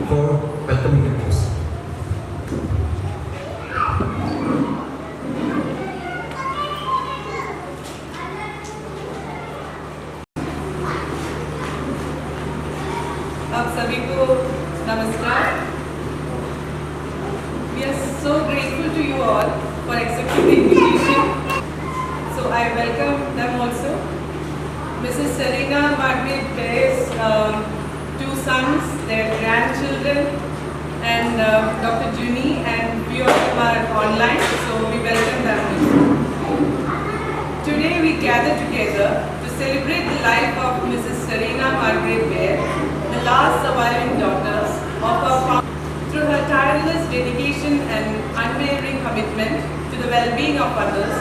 for welcoming him. आप सभी को नमस्कार. We are so grateful to you all for accepting the invitation. So I welcome them also. Mrs. Serena Margaret Bear's two sons, their grandchildren, and Dr. Juni and few of them are online. So we welcome them. Today we gather together to celebrate the life of Mrs. Serena Margaret Bear, the last surviving daughters of our founder. Through her tireless dedication and unwavering commitment to the well-being of others,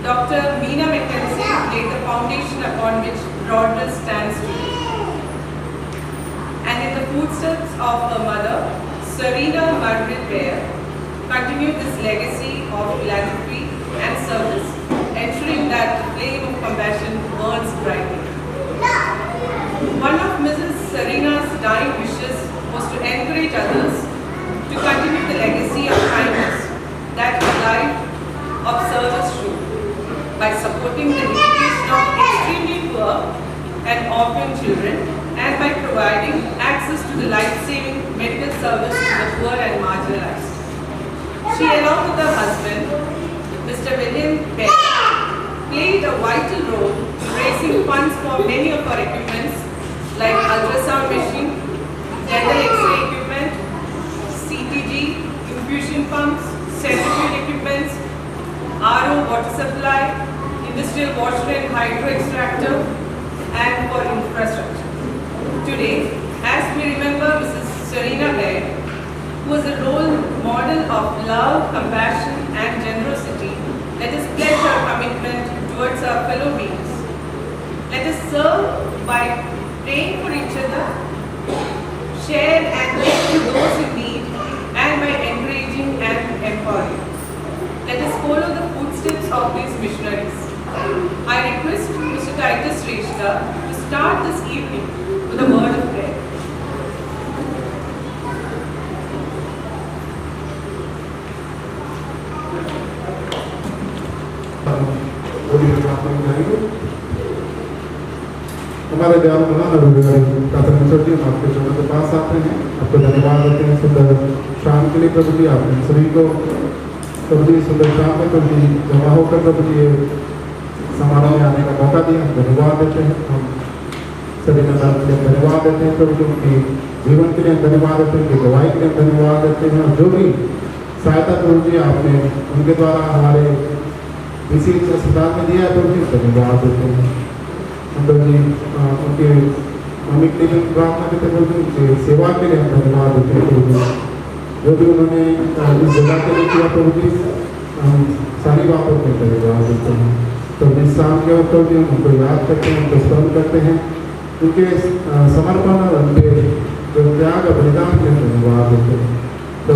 Dr. Meena Mackenzie laid the foundation upon which Broadwell stands today. And in the footsteps of her mother, Serena Margaret Bear, continued this legacy of philanthropy and service, ensuring that the flame of compassion burns brightly. One of Mrs. Serena's dying wishes was to encourage others to continue the legacy of kindness that her life of service showed by supporting the education of extremely poor and orphan children and by providing access to the life-saving medical service to the poor and marginalized. She, along with her husband, Mr. William Bear, played a vital role in raising funds for many of our equipments like ultrasound machine, dental X-ray equipment, CTG, infusion pumps, centrifuge equipments, RO water supply, industrial washer and hydro extractor, and for infrastructure. Today, as we remember Mrs. Serena Bear, who was a role model of love, compassion, and generosity, let us pledge our commitment towards our fellow beings. Let us serve by praying for each other, share and give to those in need, and by encouraging and empowering. Let us follow the footsteps of these missionaries. I request Mr. Titus Reshta to start this evening with a word of prayer. हमारे दयाल मौलाना प्राथमिक जी हम आपके चरणों के पास आते हैं, आपको धन्यवाद देते हैं सुंदर शाम के लिए प्रभु जी। आपने सभी को प्रभु जी सुंदर शाम में प्रभु जी जमा होकर प्रभु जी ये समारोह में आने का मौका दिया, हम धन्यवाद देते हैं। हम सभी नेताओं के लिए धन्यवाद देते हैं प्रभु जी, उनके जीवन के लिए धन्यवाद देते हैं, उनकी गवाही के लिए धन्यवाद देते हैं। और जो भी सहायता प्रभु जी आपने उनके द्वारा हमारे इसी अस्पताल में दिया है प्रभु जी, धन्यवाद देते हैं। प्रभु जी उनके मम्मी क्लिनिक प्रार्थना करते प्रभु जी, उनके सेवा के लिए हम धन्यवाद देते हैं प्रभु जी। जो भी उन्होंने इस जगह के लिए किया प्रभु जी, हम सारी बातों पर धन्यवाद देते हैं। तो इस शाम के वक्त प्रभु जी हम उनको याद करते हैं, उनको स्मरण करते हैं, उनके समर्पण और उनके जो त्याग और बलिदान के लिए धन्यवाद देते हैं। तो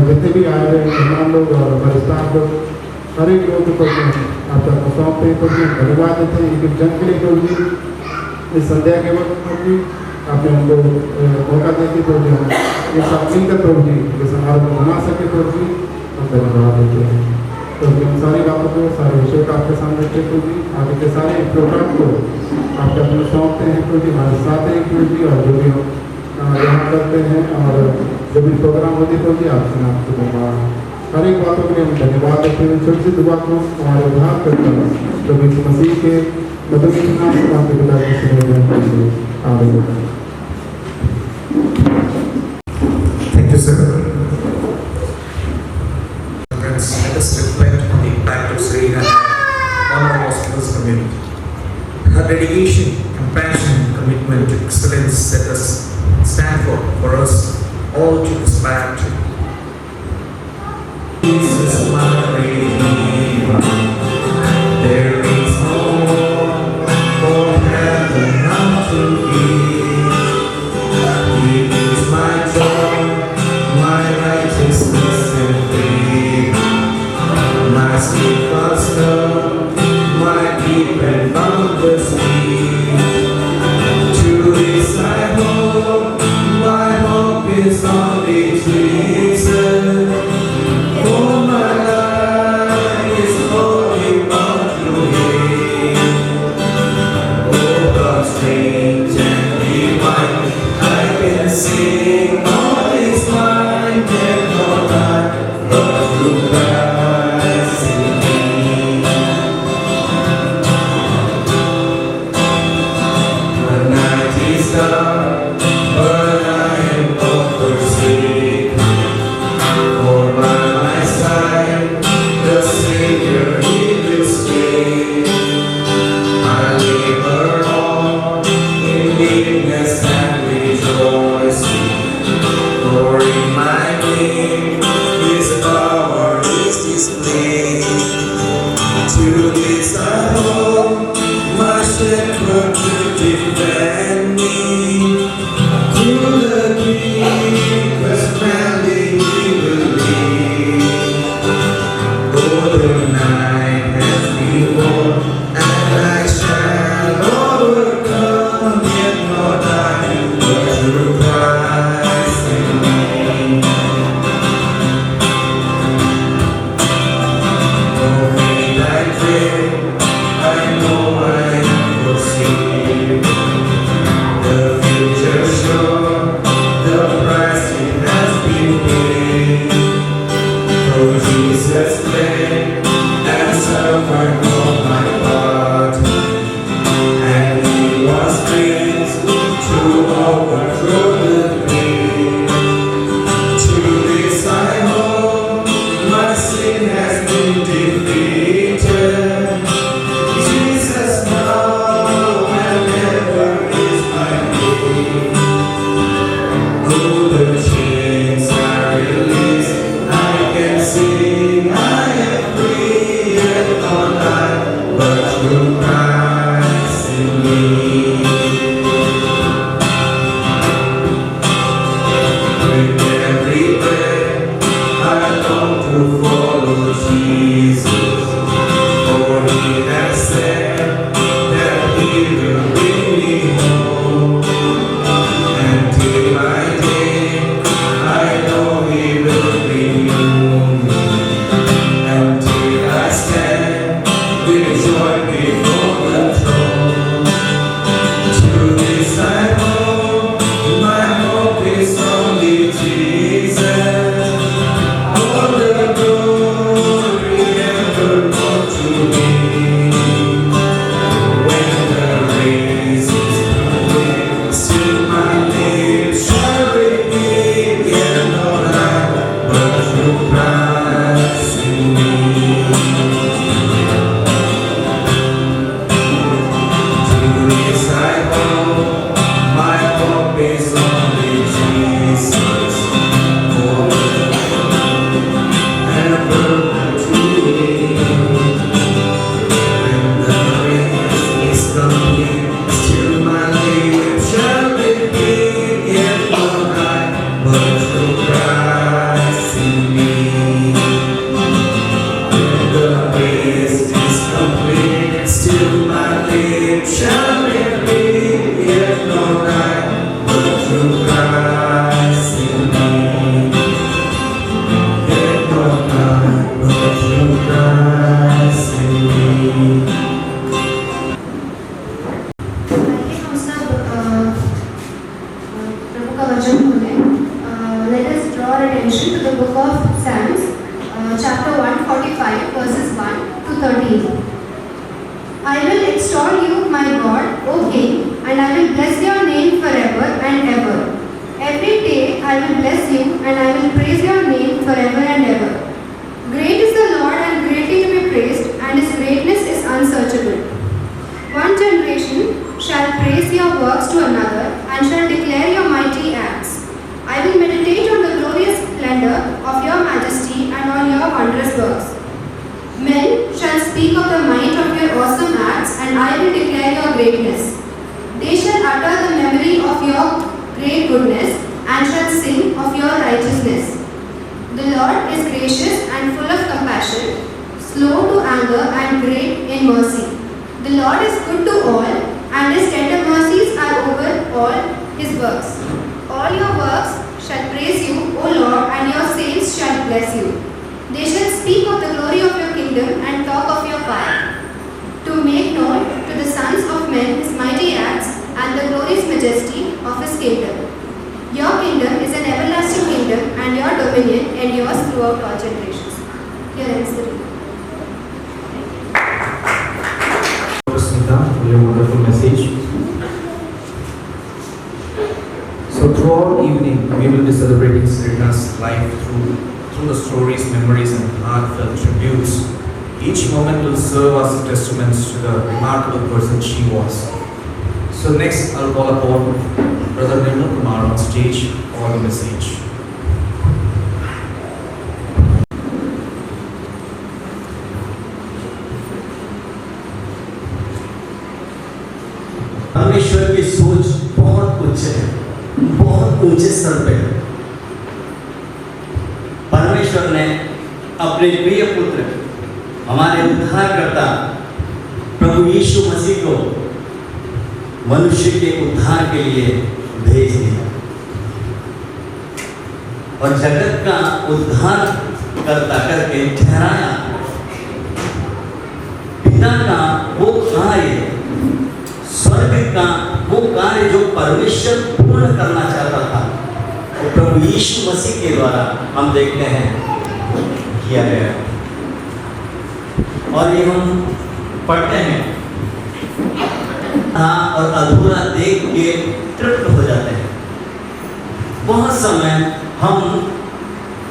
जितने भी आए हुए मेहमान लोग और हमारे स्टाफ लोग, हर एक लोग को आपका सौंपते हैं प्रभु जी, धन्यवाद देते हैं। एक जन के लिए प्रभु जी इस संध्या के वक्त प्रभु जी आपने उनको मौका देते प्रभु जी, हम ये सब मिलकर प्रभु जी ये समारोह को बना सके प्रभु जी, हम धन्यवाद देते हैं। तो हम सारी बातों को सारे विषय को आपके सामने रखते प्रभु जी, आगे के सारे प्रोग्राम को आपके अपने सौंपते हैं प्रभु जी, हमारे साथ हैं प्रभु जी। और जो भी हम यहाँ करते हैं और जो भी प्रोग्राम होते प्रभु जी, आपसे नाम से धन्यवाद। हर एक बातों के लिए हम धन्यवाद देते हैं। छोटी सी दुआ को हमारे उद्धार करते हैं प्रभु यीशु मसीह के मधुर नाम से आपके पिता के सुने आमीन। Thank you, sir. Friends, let us reflect on the impact of Serena on our hospital's community. Her dedication, compassion, and commitment to excellence set us stand for us all to aspire to. Jesus, my Redeemer, there is hope for heaven unto thee. is only Jesus. For my life is only bound to Him. Oh, how strange and divine, I can sing all His mind and all that, but through Christ in me. The night is dark, but I am not forsaken. For by my side, the Savior He will stay. I labor on in meekness and rejoicing, for in my name His power is displayed. To this I hope, my shepherd will defend me. To the deepest valley He will lead. Oh, the night has been warm, and I shall overcome, yet not I, but through Christ in me. Oh, faith I pray, I know I am foreseen. The future sure, the price it has been paid. Oh, Jesus bled and suffered for my part, and He was raised to overthrow the grave. To this I hope, my sin has been defeated. Jesus now and ever is my name. Oh, the chains are released, I can sing, I am free, yet not I, but through Christ in me. With every breath, I long to follow Jesus, for He has said that He will bring me home. Until my day, I know He will renew me. Until I stand with joy before the throne. To this I hope, my hope is only Jesus. All the glory evermore to me. When the race is complete, still my lips shall repeat, yet not I, but through Christ in me. To this I hope, my hope is only Jesus. For ever to me. When the race is complete, still my lips shall repeat, yet not I, but through Christ in me. When the race is complete, still my lips shall repeat, yet not I, but through Christ in me. Yet not I, but through Christ in me. प्रभु का वचन बोले. Let us draw our attention to the book of Psalms, chapter 145, verses 1 to 13. I will extol you, my God, O King, and I will bless your name forever and ever. Every day I will bless you, and I will praise your name forever and ever. Great is the Lord and greatly to be praised, and His greatness is unsearchable. One generation shall praise your works to another, and shall declare your mighty acts. I will meditate on the glorious splendor of your majesty and on your wondrous works. Men shall speak of the might of your awesome acts, and I will declare your greatness. They shall utter the memory of your great goodness, and shall sing of your righteousness. The Lord is gracious and full of compassion, slow to anger and great in mercy. The Lord is good to all, and His tender mercies are over all His works. All your works shall praise you, O Lord, and your saints shall bless you. They shall speak of the glory of your kingdom and talk of your power, to make known to the sons of men his mighty acts and the glorious majesty of his kingdom. Your kingdom is an everlasting kingdom, and your dominion endures throughout all generations. Here ends the reading. Smita, for your wonderful message. So throughout evening, we will be celebrating Serina's life through the stories, memories, and heartfelt tributes. Each moment will serve as testaments to the remarkable person she was. So next, I'll call upon Brother Nirmal Kumar on stage for the message. परमेश्वर की सोच बहुत उच्च है, बहुत ऊंचे स्तर पे है। परमेश्वर ने अपने प्रिय पुत्र हमारे उद्धारकर्ता प्रभु यीशु मसीह को मनुष्य के उद्धार के लिए भेज दिया और जगत का उद्धार करता करके ठहराया। पिता का वो कार्य, स्वर्ग का वो कार्य जो परमेश्वर पूर्ण करना चाहता था, वो प्रभु यीशु मसीह के द्वारा हम देखते हैं किया गया। और ये हम पढ़ते हैं और अधूरा देख के तृप्त हो जाते हैं। बहुत समय हम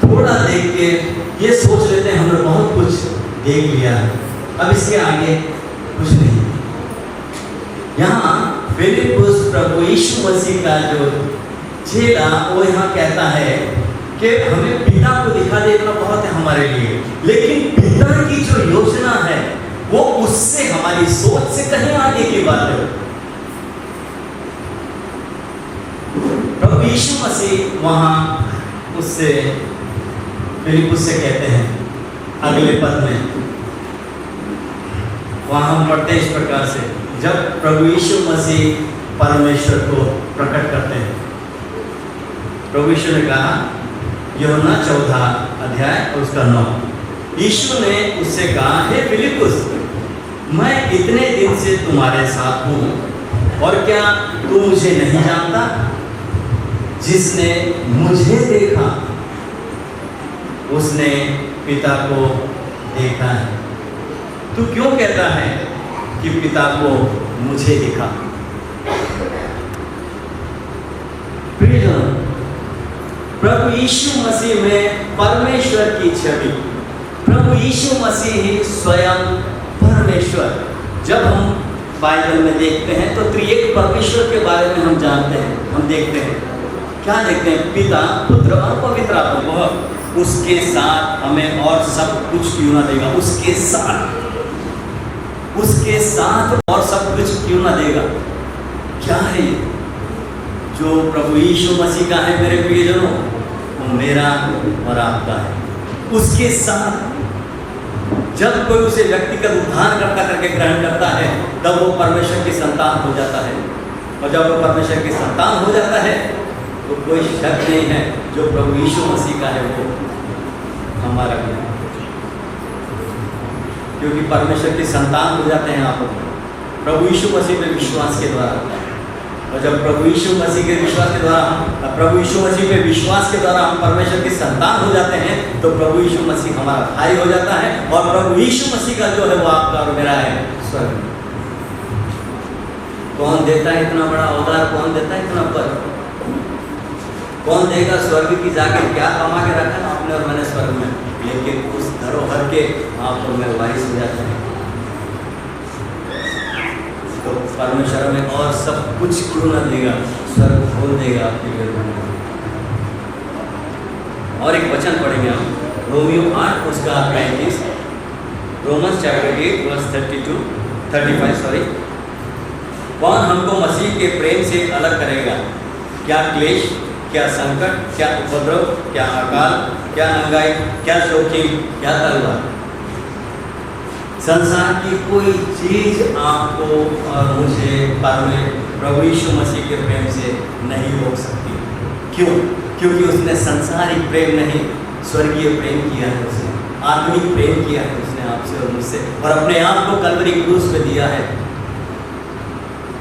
थोड़ा देख के ये सोच लेते हैं हमने बहुत कुछ देख लिया है, अब इसके आगे कुछ नहीं। यहाँ फिलिप्पुस प्रभु यीशु मसीह का जो चेला वो यहाँ कहता है कि हमें पिता को दिखा देना बहुत है हमारे लिए, लेकिन पिता की जो योजना है वो उससे, हमारी सोच से कहीं आगे की बात है। प्रभु यीशु मसीह वहाँ उससे फिलिप्पुस से कहते हैं अगले पद में, वहाँ हम पढ़ते हैं इस प्रकार से, जब प्रभु यीशु मसीह परमेश्वर को प्रकट करते हैं। प्रभु यीशु ने कहा, यूहन्ना 14 अध्याय और उसका 9, यीशु ने उससे कहा, हे फिलिप्पुस, मैं इतने दिन से तुम्हारे साथ हूँ और क्या तू मुझे नहीं जानता? जिसने मुझे देखा उसने पिता को देखा है। तू क्यों कहता है कि पिता को मुझे दिखा? प्रियजन, प्रभु यीशु मसीह में परमेश्वर की छवि, प्रभु यीशु मसीह ही स्वयं परमेश्वर। जब हम बाइबल में देखते हैं तो त्रिएक परमेश्वर के बारे में हम जानते हैं, हम देखते हैं, क्या देखते हैं? पिता, पुत्र और पवित्र आत्मा। वह उसके साथ हमें और सब कुछ क्यों ना देगा? उसके साथ और सब कुछ क्यों ना देगा? क्या है ये जो प्रभु यीशु मसीह का है मेरे प्रियजनों? वो मेरा और आपका है। उसके साथ जब कोई उसे व्यक्तिगत उद्धार करके ग्रहण करता है, तब वो परमेश्वर की संतान हो जाता है। और जब वो परमेश्वर की संतान हो जाता है तो कोई शक नहीं है, जो प्रभु यीशु मसीह का है वो हमारा भी है, क्योंकि परमेश्वर की संतान हो जाते हैं आप प्रभु यीशु मसीह पे विश्वास के द्वारा। और जब प्रभु यीशु मसीह के विश्वास के द्वारा, प्रभु यीशु मसीह पे विश्वास के द्वारा हम परमेश्वर की संतान हो जाते हैं, तो प्रभु यीशु मसीह हमारा भाई हो जाता है। और प्रभु यीशु मसीह का जो है वो आपका और मेरा है स्वर्ग। कौन देता है इतना बड़ा औदार? कौन देता है इतना पद? कौन देगा? स्वर्ग की जाके क्या कमा के रखा है आपने और मैंने स्वर्ग में, लेकिन उस धरोहर के आप और मैं वारिस हो जाते हैं। तो परमेश्वर में और सब कुछ क्यों ना देगा? स्वर्ग खोल देगा आपके लिए। और एक वचन पढ़ेंगे हम, रोमियो 8 उसका 35, रोमन्स चैप्टर 8 वर्स 35 कौन हमको मसीह के प्रेम से अलग करेगा? क्या क्लेश, क्या संकट, क्या उपद्रव, क्या अकाल, क्या नंगाई, क्या जोखिम, क्या तलवार? संसार की कोई चीज आपको और मुझे प्रभु यीशु मसीह के प्रेम से नहीं रोक सकती। क्यों? क्योंकि उसने संसारिक प्रेम नहीं, स्वर्गीय प्रेम किया है, उसने आत्मिक प्रेम किया है उसने आपसे और मुझसे, और अपने आप को कलवरी क्रूस पे दिया है।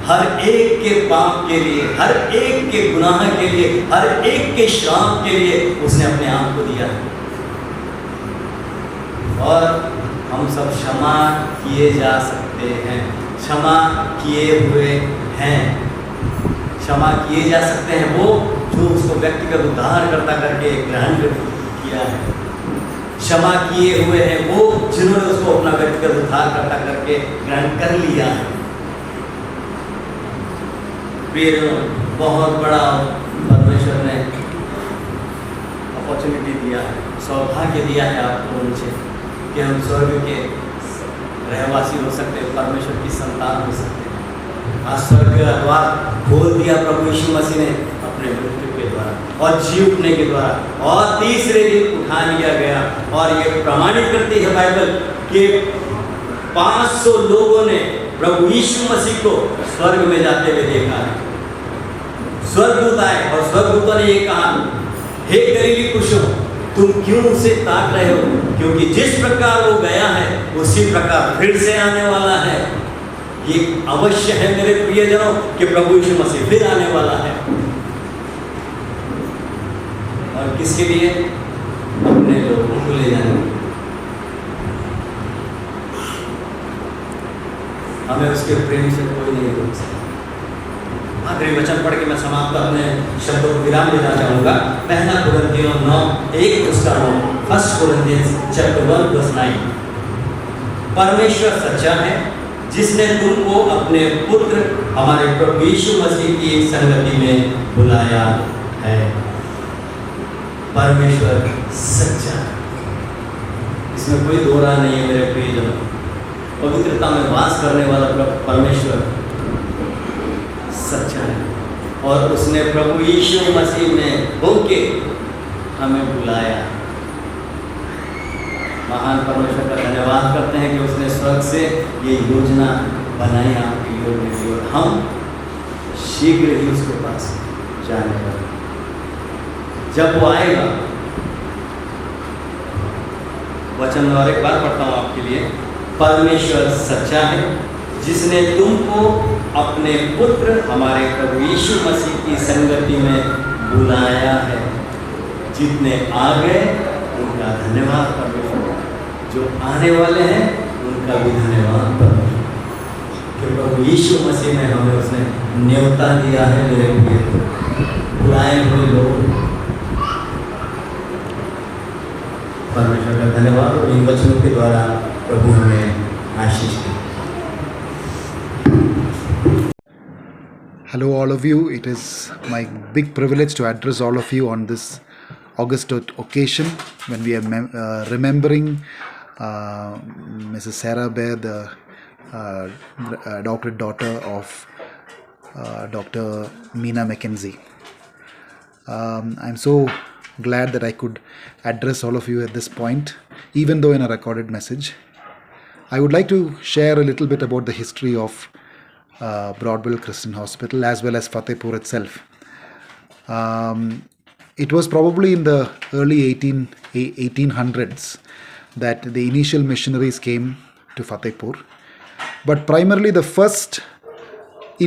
हर एक के पाप के लिए, हर एक के गुनाह के लिए, हर एक के श्राप के लिए उसने अपने आप को दिया है। और हम सब क्षमा किए जा सकते हैं, क्षमा किए हुए हैं, क्षमा किए जा सकते हैं वो जो उसको व्यक्तिगत उद्धारकर्ता करके ग्रहण किया है। क्षमा किए हुए हैं वो जिन्होंने उसको अपना व्यक्तिगत उद्धारकर्ता करके ग्रहण कर लिया है। फिर बहुत बड़ा परमेश्वर ने अपॉर्चुनिटी दिया है, सौभाग्य दिया है आपको मुझे कि हम स्वर्ग के रहवासी हो सकते हैं, परमेश्वर की संतान हो सकते हैं। आज स्वर्ग का द्वार खोल दिया प्रभु यीशु मसीह ने अपने मृत्यु के द्वारा और जी उठने के द्वारा, और तीसरे दिन उठा लिया गया। और ये प्रमाणित करती है बाइबल कि 500 लोगों ने प्रभु यीशु मसीह को स्वर्ग में जाते हुए देखा है। स्वर्गदूत आए और स्वर्गदूतों ने ये कहा, हे गलीली कुशों, तुम क्यों उसे ताक रहे हो, क्योंकि जिस प्रकार वो गया है उसी प्रकार फिर से आने वाला है। ये अवश्य है मेरे प्रियजनों कि प्रभु यीशु मसीह फिर आने वाला है। और किसके लिए? अपने लोगों को ले जाने। हमें उसके प्रेम से कोई नहीं रोक सकता। आखिरी वचन पढ़ के मैं समाप्त अपने शब्दों को विराम देना चाहूँगा। पहला कुरिन्थियों 9:1 उसका 9, 1 Corinthians chapter 1 verse 9। परमेश्वर सच्चा है जिसने तुमको अपने पुत्र हमारे प्रभु यीशु मसीह की संगति में बुलाया है। परमेश्वर सच्चा है, इसमें कोई दो राय नहीं है मेरे प्रियजनों। पवित्रता में वास करने वाला परमेश्वर सच्चा है, और उसने प्रभु यीशु मसीह में होके हमें बुलाया। महान परमेश्वर का धन्यवाद करते हैं कि उसने स्वर्ग से ये योजना बनाई आपकी ओर में, और हम शीघ्र ही उसके पास जाने वाले। जब वो आएगा, वचन और एक बार पढ़ता हूँ आपके लिए। परमेश्वर सच्चा है जिसने तुमको अपने पुत्र हमारे प्रभु यीशु मसीह की संगति में बुलाया है। जितने आ गए उनका धन्यवाद परमेश्वर, जो आने वाले हैं उनका भी धन्यवाद परमेश्वर, कि प्रभु यीशु मसीह में हमें उसने न्योता दिया है। मेरे लिए बुलाए हुए लोग, परमेश्वर का धन्यवाद। और इन वचनों के द्वारा प्रभु हमें आशीष दे। Hello all of you, it is my big privilege to address all of you on this August occasion when we are remembering Mrs. Sarah Baer, the adopted daughter of Dr. Meena Mackenzie. I'm so glad that I could address all of you at this point, even though in a recorded message. I would like to share a little bit about the history of Broadwell Christian Hospital as well as Fatehpur itself. It was probably in the early 1800s that the initial missionaries came to Fatehpur. But primarily the first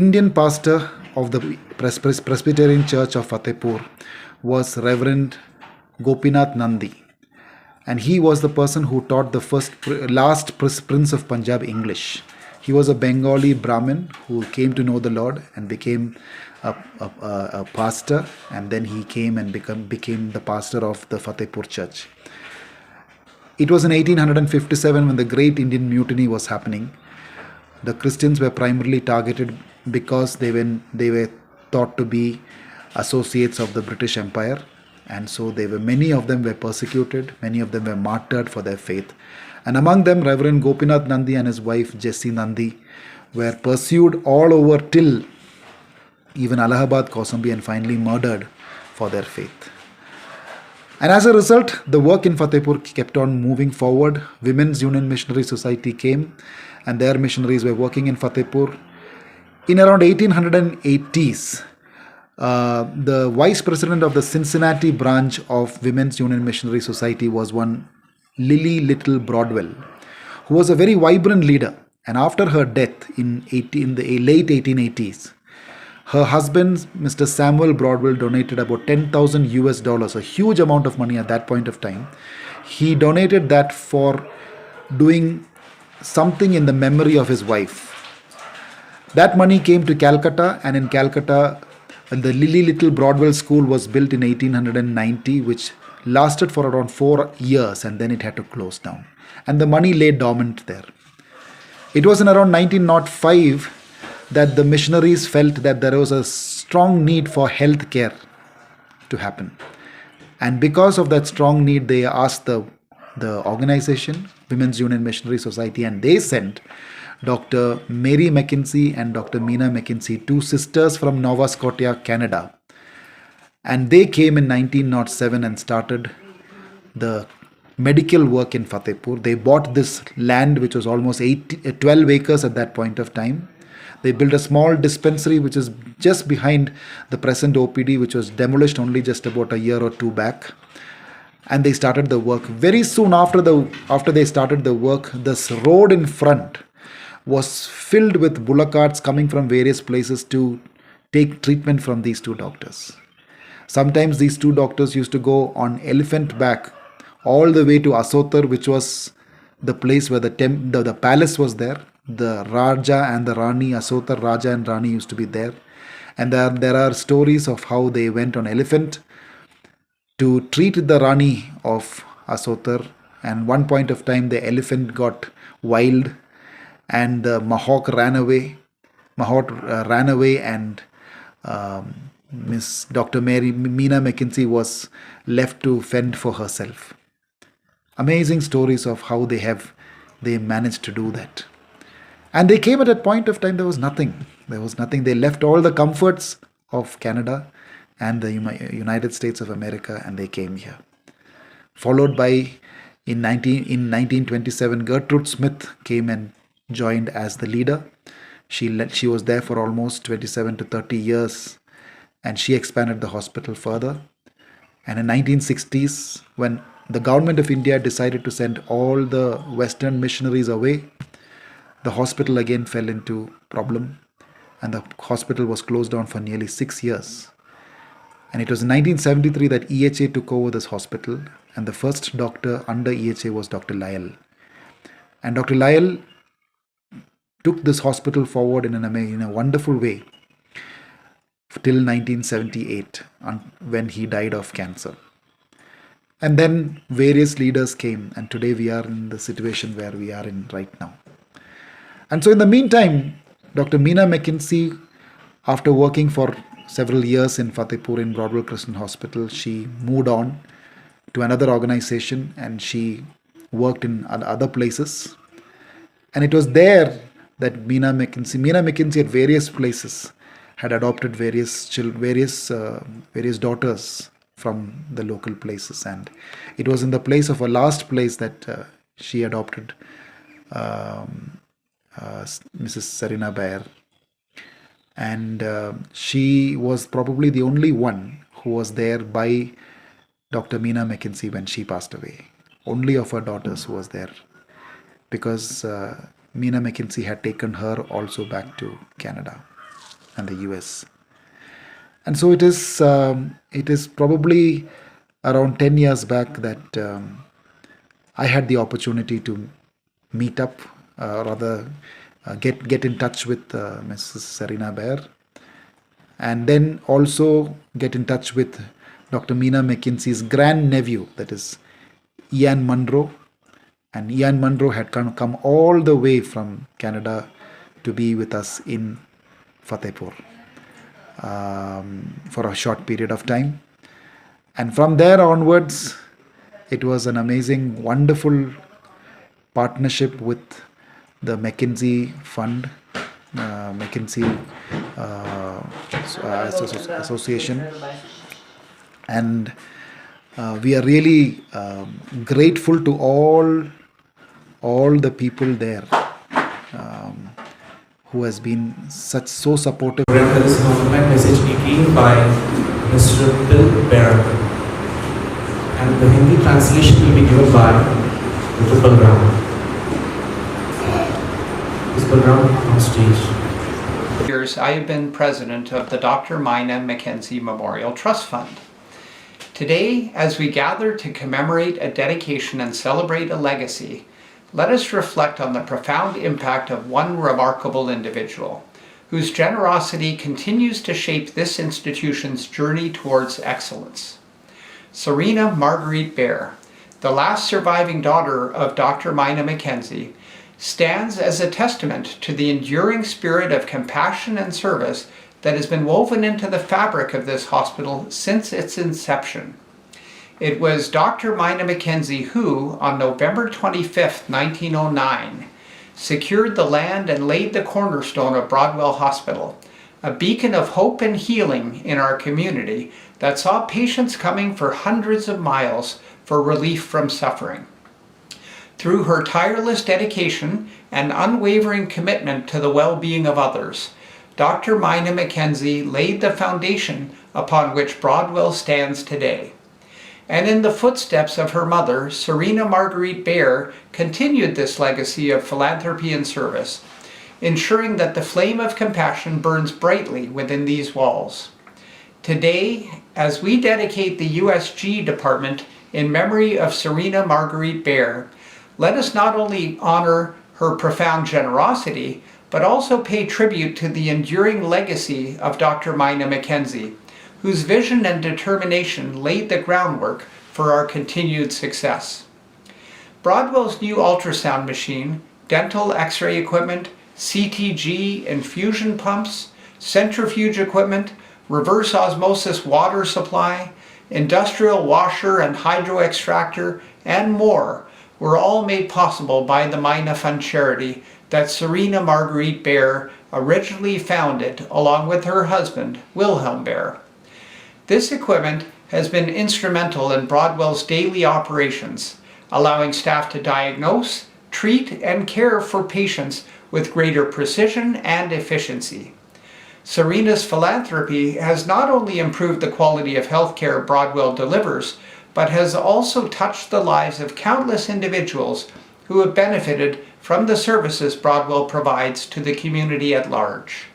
Indian pastor of the Presbyterian Church of Fatehpur was Reverend Gopinath Nandi. And he was the person who taught the last Prince of Punjab English. He was a Bengali Brahmin who came to know the Lord and became a pastor, and then he came and became the pastor of the Fatehpur Church. It was in 1857 when the Great Indian Mutiny was happening. The Christians were primarily targeted because they were thought to be associates of the British Empire, and so many of them were persecuted, many of them were martyred for their faith. And among them, Reverend Gopinath Nandi and his wife Jessie Nandi were pursued all over till even Allahabad, Kausambi, and finally murdered for their faith. And as a result, the work in Fatehpur kept on moving forward. Women's Union Missionary Society came and their missionaries were working in Fatehpur. In around 1880s, The vice president of the Cincinnati branch of Women's Union Missionary Society was one Lily Little Broadwell, who was a very vibrant leader. And after her death in the late 1880s, her husband, Mr. Samuel Broadwell, donated about 10,000 US dollars, a huge amount of money at that point of time. He donated that for doing something in the memory of his wife. That money came to Calcutta, and in Calcutta, the Lily Little Broadwell School was built in 1890, which lasted for around 4 years, and then it had to close down. And the money lay dormant there. It was in around 1905 that the missionaries felt that there was a strong need for health care to happen. And because of that strong need, they asked the organization, Women's Union Missionary Society, and they sent Dr. Mary McKinsey and Dr. Mina McKinsey, two sisters from Nova Scotia, Canada. And they came in 1907 and started the medical work in Fatehpur. They bought this land, which was almost 12 acres at that point of time. They built a small dispensary, which is just behind the present OPD, which was demolished only just about a year or two back. And they started the work. Very soon after they started the work, this road in front was filled with bullock carts coming from various places to take treatment from these two doctors. Sometimes these two doctors used to go on elephant back all the way to Asotar, which was the place where the palace was there. The Raja and the Rani, Asotar Raja and Rani used to be there. And there are stories of how they went on elephant to treat the Rani of Asotar. And one point of time, the elephant got wild and the Mahawk ran away. Ran away, and Miss Dr. Mina McKinsey was left to fend for herself. Amazing stories of how they managed to do that. And they came at a point of time, there was nothing. They left all the comforts of Canada and the United States of America, and they came here. Followed by, in 1927, Gertrude Smith came and joined as the leader. She was there for almost 27 to 30 years, and she expanded the hospital further. And in 1960s, when the government of India decided to send all the Western missionaries away, the hospital again fell into problem, and the hospital was closed down for nearly 6 years. And it was in 1973 that EHA took over this hospital, and the first doctor under EHA was Dr. Lyell. And Dr. Lyell took this hospital forward in a wonderful way till 1978, when he died of cancer. And then various leaders came, and today we are in the situation where we are in right now. And so in the meantime, Dr. Mina McKinsey, after working for several years in Fatehpur in Broadwell Christian Hospital, she moved on to another organization, and she worked in other places. And it was there that Mina McKinsey at various places had adopted various daughters from the local places. And it was in the place of a last place that she adopted Mrs. Serena Baer. And she was probably the only one who was there by Dr. Mina McKinsey when she passed away. Only of her daughters who was there, because Mina McKinsey had taken her also back to Canada and the US. And so it is probably around 10 years back that I had the opportunity to meet up, get in touch with Mrs. Serena Baer, and then also get in touch with Dr. Mina McKinsey's grandnephew, that is Ian Munro. And Ian Munro had come all the way from Canada to be with us in Fatehpur for a short period of time. And from there onwards, it was an amazing, wonderful partnership with the McKinsey Fund, McKinsey Association. And we are really grateful to all the people there who has been so supportive. Program. There is an online message given by Mr. Bill Baer, and the Hindi translation will be given by Mr. Balram. Mr. Balram on stage. Years, I have been president of the Dr. Mina Mackenzie Memorial Trust Fund. Today, as we gather to commemorate a dedication and celebrate a legacy, let us reflect on the profound impact of one remarkable individual, whose generosity continues to shape this institution's journey towards excellence. Serena Marguerite Baer, the last surviving daughter of Dr. Mina Mackenzie, stands as a testament to the enduring spirit of compassion and service that has been woven into the fabric of this hospital since its inception. It was Dr. Mina Mackenzie who, on November 25, 1909, secured the land and laid the cornerstone of Broadwell Hospital, a beacon of hope and healing in our community that saw patients coming for hundreds of miles for relief from suffering. Through her tireless dedication and unwavering commitment to the well-being of others, Dr. Mina Mackenzie laid the foundation upon which Broadwell stands today. And in the footsteps of her mother, Serena Marguerite Baer, continued this legacy of philanthropy and service, ensuring that the flame of compassion burns brightly within these walls. Today, as we dedicate the USG department in memory of Serena Marguerite Baer, let us not only honor her profound generosity, but also pay tribute to the enduring legacy of Dr. Mina Mackenzie, whose vision and determination laid the groundwork for our continued success. Broadwell's new ultrasound machine, dental x-ray equipment, CTG, infusion pumps, centrifuge equipment, reverse osmosis water supply, industrial washer and hydro extractor, and more were all made possible by the Mina Fund charity that Serena Marguerite Baer originally founded along with her husband, Wilhelm Baer. This equipment has been instrumental in Broadwell's daily operations, allowing staff to diagnose, treat, and care for patients with greater precision and efficiency. Serena's philanthropy has not only improved the quality of healthcare Broadwell delivers, but has also touched the lives of countless individuals who have benefited from the services Broadwell provides to the community at large.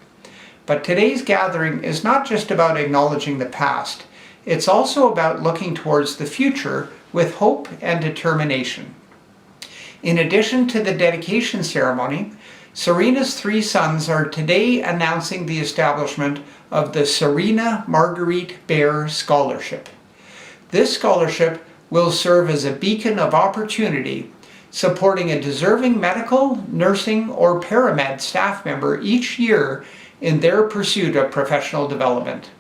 But today's gathering is not just about acknowledging the past, it's also about looking towards the future with hope and determination. In addition to the dedication ceremony, Serena's three sons are today announcing the establishment of the Serena Marguerite Baer Scholarship. This scholarship will serve as a beacon of opportunity, supporting a deserving medical, nursing, or paramed staff member each year in their pursuit of professional development.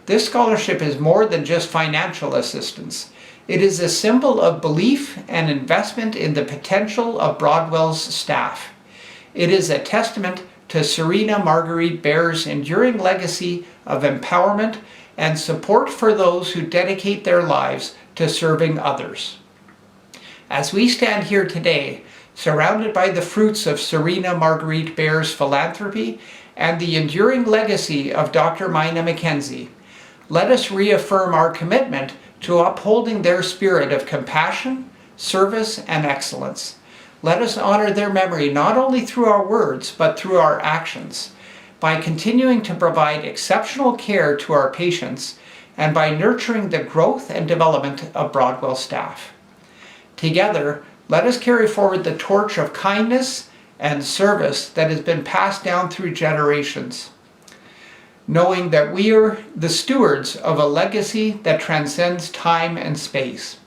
This scholarship is more than just financial assistance. It is a symbol of belief and investment in the potential of Broadwell's staff. It is a testament to Serena Marguerite Baer's enduring legacy of empowerment and support for those who dedicate their lives to serving others. As we stand here today, surrounded by the fruits of Serena Marguerite Baer's philanthropy and the enduring legacy of Dr. Mina Mackenzie, let us reaffirm our commitment to upholding their spirit of compassion, service, and excellence. Let us honor their memory not only through our words, but through our actions, by continuing to provide exceptional care to our patients and by nurturing the growth and development of Broadwell staff. Together, let us carry forward the torch of kindness and service that has been passed down through generations, knowing that we are the stewards of a legacy that transcends time and space.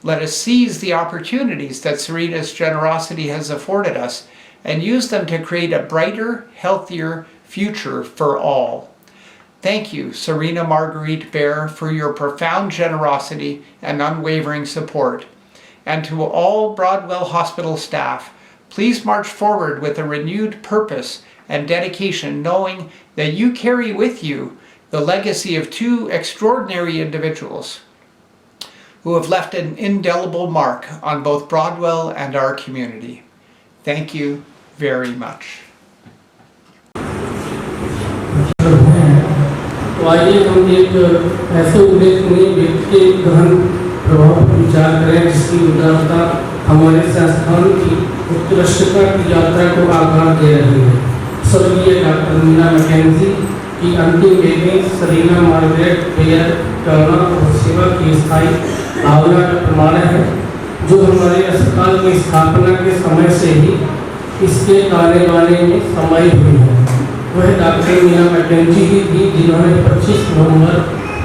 Let us seize the opportunities that Serena's generosity has afforded us and use them to create a brighter, healthier future for all. Thank you, Serena Marguerite Baer, for your profound generosity and unwavering support. And to all Broadwell Hospital staff, please march forward with a renewed purpose and dedication, knowing that you carry with you the legacy of two extraordinary individuals who have left an indelible mark on both Broadwell and our community. Thank you very much. तो आइए हम एक ऐसे उल्लेखनीय व्यक्ति के गहन प्रभाव पर विचार करें जिसकी उदारता हमारे संस्थान की उत्कृष्टता की यात्रा को आकार दे रही है। स्वर्गीय डॉक्टर मीना मैकेंजी की अंतिम बेटी सरीना मार्गरेट बेयर करुणा और सेवा की स्थायी भावना का प्रमाण है, जो हमारे अस्पताल की स्थापना के समय से ही इसके ताने बाने में समाई हुई है। वह डॉक्टर मीना मैकेंजी ही थी जिन्होंने 25 नवंबर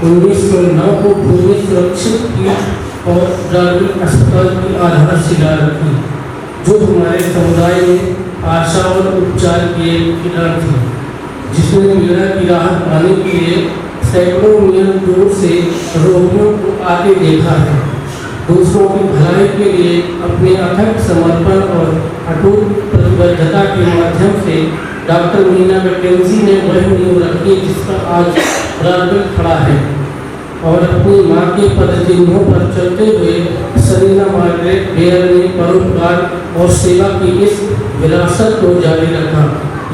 1909 को भूमि सुरक्षित की और ब्राडविल अस्पताल की आधारशिला रखी, जो हमारे समुदाय में आशा और उपचार की एक किरण थी, जिसने मीना की राहत पाने के लिए सैकड़ों मील दूर से रोगियों को आते देखा है। दूसरों की भलाई के लिए अपने अथक समर्पण और अटूट प्रतिबद्धता के माध्यम से डॉक्टर मीना मैकेंजी ने वह नींव रखी जिस पर आज ब्राडविल खड़ा है, और अपनी मां के पदचिन्हों पर चलते हुए सरीना मार्गरेट बेयर ने परोपकार और सेवा की इस विरासत को जारी रखा,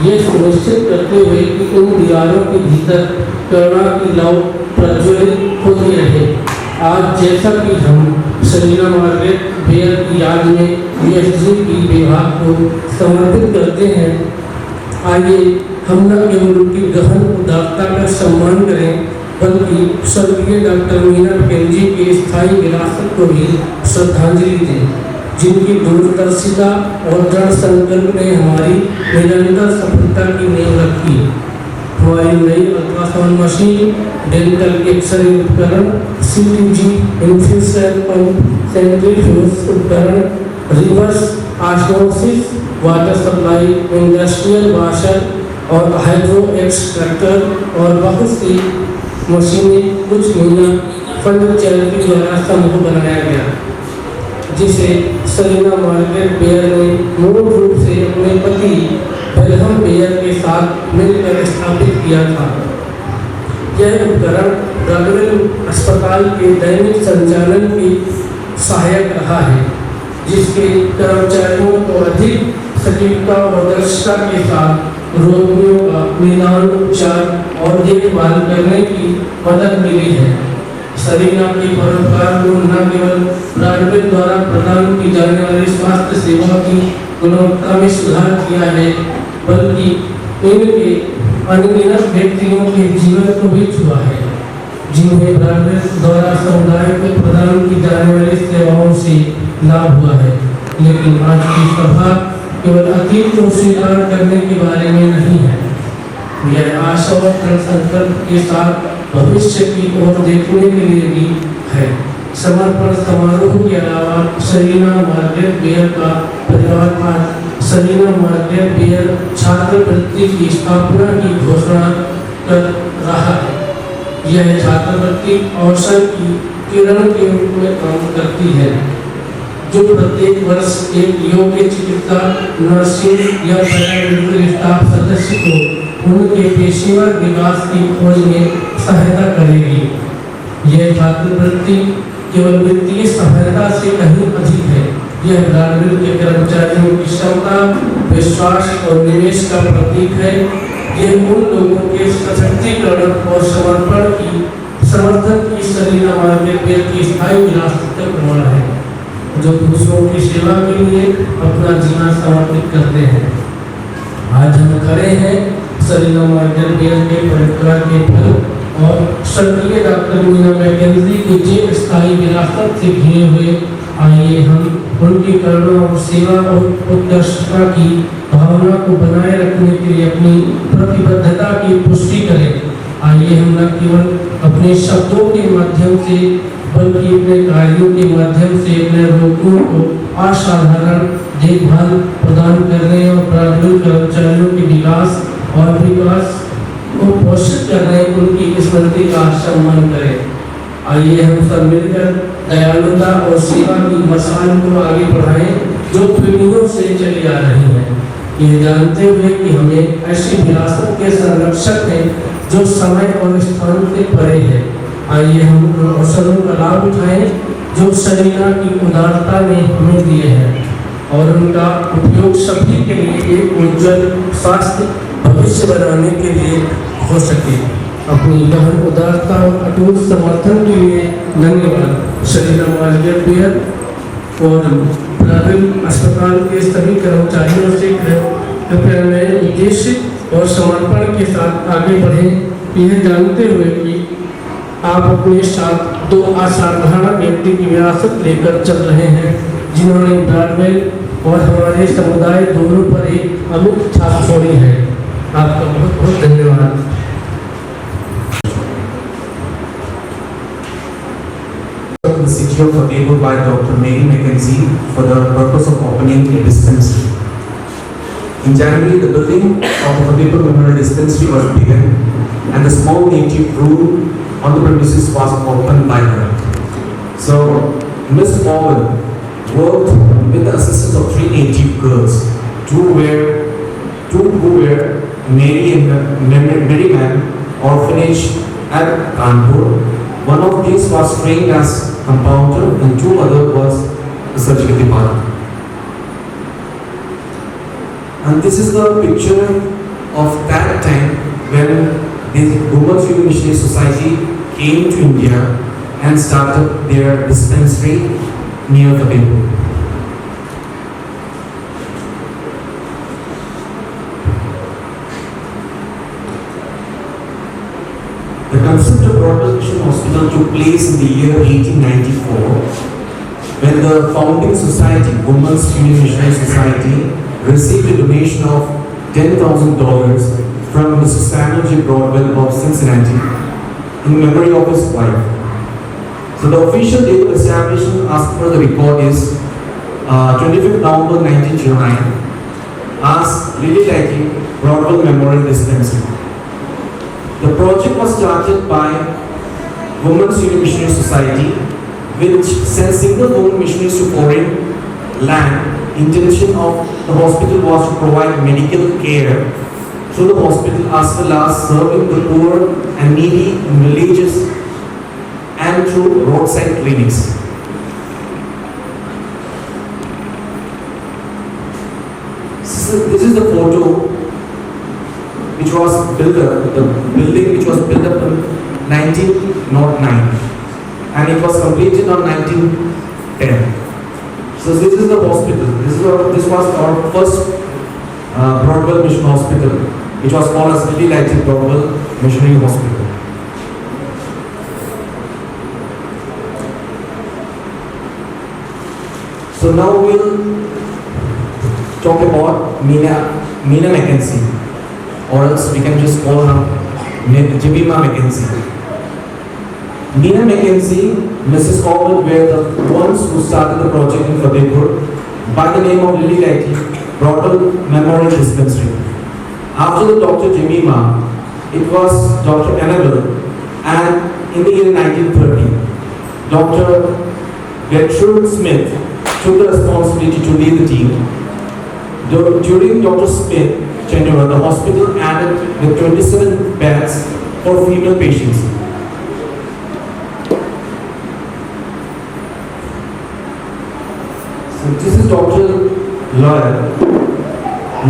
ये सुनिश्चित करते हुए कि उन दीवारों के भीतर करुणा की लौ प्रज्वलित होती रहे। आज जैसा कि हम सरीना मार्गरेट बेयर की याद में USG की विभाग को समर्पित करते हैं, आइए हम न केवल उनकी गहन उदारता का सम्मान करें, बल्कि स्वर्गीय डॉक्टर मीना मैकेंजी की स्थायी विरासत को भी श्रद्धांजलि दें, जिनकी दूरदर्शिता और दृढ़ संकल्प ने हमारी निरंतर सफलता की नींव रखी। हमारी नई अल्ट्रासाउंड मशीन, डेंटल एक्सरे उपकरण, CTG, इन्फ्यूजन पंप, सेंट्रीफ्यूज उपकरण, reverse osmosis, water supply, industrial washer और हाइड्रो एक्सट्रैक्टर और बहुत सी मशीनें कुछ मीना फंड चैरिटी द्वारा समूह बनाया गया, जिसे सरीना मार्गरेट बेयर ने मूल रूप से अपने पति बेलहम बेयर के साथ मिलकर स्थापित किया था। यह उपकरण ब्राडविल अस्पताल के दैनिक संचालन की सहायक रहा है, जिसके कर्मचारियों को अधिक सटीकता और दक्षता के साथ रोगियों का निदान, उपचार और देखभाल करने की मदद मिली है। सरीना की परोपकार को न केवल ब्राडविल द्वारा प्रदान की जाने वाली स्वास्थ्य सेवा की गुणवत्ता में सुधार किया है, बल्कि इनके अनगिनत व्यक्तियों के जीवन को भी छुआ है, जिन्हें ब्राडविल द्वारा समुदाय को प्रदान की जाने वाली सेवाओं से लाभ हुआ है। लेकिन आज की सभा केवल अतीत को स्वीकार करने के बारे में नहीं है, यह आशा और दृढ़ संकल्प के साथ भविष्य की ओर देखने के लिए भी है। समर्पण समारोह के अलावा सरीना मार्गरेट बेयर का परिवार आज सरीना मार्गरेट बेयर छात्रवृत्ति की स्थापना की घोषणा कर रहा है। यह छात्रवृत्ति अवसर की किरण के रूप में काम करती है, जो प्रत्येक वर्ष एक योग्य चिकित्सा, नर्सिंग या पैरामेडिकल स्टाफ सदस्य को उनके पेशेवर विकास की खोज में सहायता करेगी। यह छात्रवृत्ति केवल वित्तीय सहायता से कहीं अधिक है, यह ब्राडविल के कर्मचारियों की क्षमता, विश्वास और निवेश का प्रतीक है। यह उन लोगों के सशक्तिकरण और समर्पण की समर्थन की सरीना मार्गरेट बेयर की स्थायी विरासत का प्रमाण है, जो दूसरों की सेवा के लिए अपना जीवन समर्पित करते हैं। आज हम खड़े हैं सरीना मार्गरेट बेयर के परोपकार के फल और स्वर्गीय डॉक्टर मीना मैकेंजी की जे स्थायी विरासत से घिरे हुए। आइए हम उनकी करुणा और सेवा और उत्कृष्टता की भावना को बनाए रखने के लिए अपनी प्रतिबद्धता की पुष्टि करें। आइए हम न केवल अपने शब्दों के माध्यम से, बल्कि अपने कार्यों के माध्यम से अपने रोगियों को असाधारण देखभाल प्रदान करने और ब्राडविल कर्मचारियों के विकास और विकास को पोषित करने उनकी स्मृति का सम्मान करें। आइए हम सब मिलकर दयालुता और सेवा की मशाल को आगे बढ़ाएं, जो पीढ़ियों से चली आ रही है, ये जानते हुए कि हमें ऐसी विरासत के संरक्षक हैं जो समय और स्थान से परे है। आइए हम उन अवसरों का लाभ उठाएं जो सरीना की उदारता ने हमें दिए हैं, और उनका उपयोग सभी के लिए एक उज्जवल स्वास्थ्य भविष्य बनाने के लिए हो सके। अपनी गहन उदारता और अटूट समर्थन के लिए धन्यवाद। शरीरा वालियर बेहद और प्राथमिक अस्पताल के सभी कर्मचारियों से कृपया नए उद्देश्य और समर्पण के साथ आगे बढ़ें, यह जानते हुए कि आप अपने साथ दो असाधारण व्यक्ति की विरासत लेकर चल रहे हैं, जिन्होंने ब्रॉडवेल और हमारे समुदाय दोनों पर एक अमिट छाप छोड़ी है। आपका बहुत बहुत धन्यवाद। The city of Fatehpur by Dr. Mary Mackenzie for the purpose of opening a dispensary. In January, the building of the Fatehpur Memorial Dispensary was begun, and the small native room on the premises was opened by her. So, Miss Paul worked with the assistance of 3 native girls, two who were Maryman orphanage at Kanpur. One of these was trained as compounder and 2 other was the surgical department. And this is the picture of that time when the Women's Human Missionary Society came to India and started their dispensary near Fatehpur. The concept of Broadwell Mission Hospital took place in the year 1894 when the founding society, Women's Human Missionary Society, received a donation of $10,000 from Mr. Samuel J. Broadwell of Cincinnati in memory of his wife. So the official date of establishment as per the record is 25th November 1909 as Lily Lighty Broadwell Memorial Dispensary. The project was started by Women's Human Missionary Society, which sent single women missionaries to foreign land. Intention of the hospital was to provide medical care through the hospital as well as serving the poor and needy in villages and through roadside clinics. This is the photo which was built up, the building which was built up in 1909 and it was completed on 1910. So this is the hospital. This was our first Broadwell Mission Hospital, which was called as Lily Lighty Broadwell Missionary Hospital. So now we'll talk about Mina Mackenzie, or else we can just call her Jemima Mackenzie. Mina Mackenzie, Mrs. Cowell were the ones who started the project in Fatehpur by the name of Lily Lighty Broadwell Memorial Dispensary. After the Dr. Jemima, it was Dr. Annabelle, and in the year 1930, Dr. Gertrude Smith took the responsibility to lead the team. During Dr. Smith's tenure, the hospital added with 27 beds for female patients. So this is Dr. Loyal.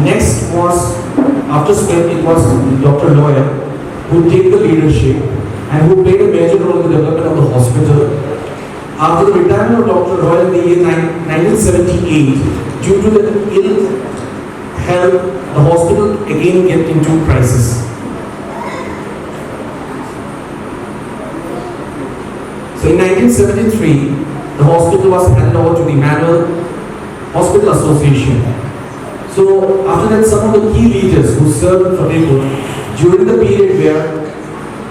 Next was, after Smith, it was Dr. Loyal who took the leadership and who played a major role in the development of the hospital. After the retirement of Dr. Royal in the year 1978, due to the ill health, the hospital again get into crisis. So in 1973, the hospital was handed over to the Emmanuel Hospital Association. So after that, some of the key leaders who served in Fatehpur during the period were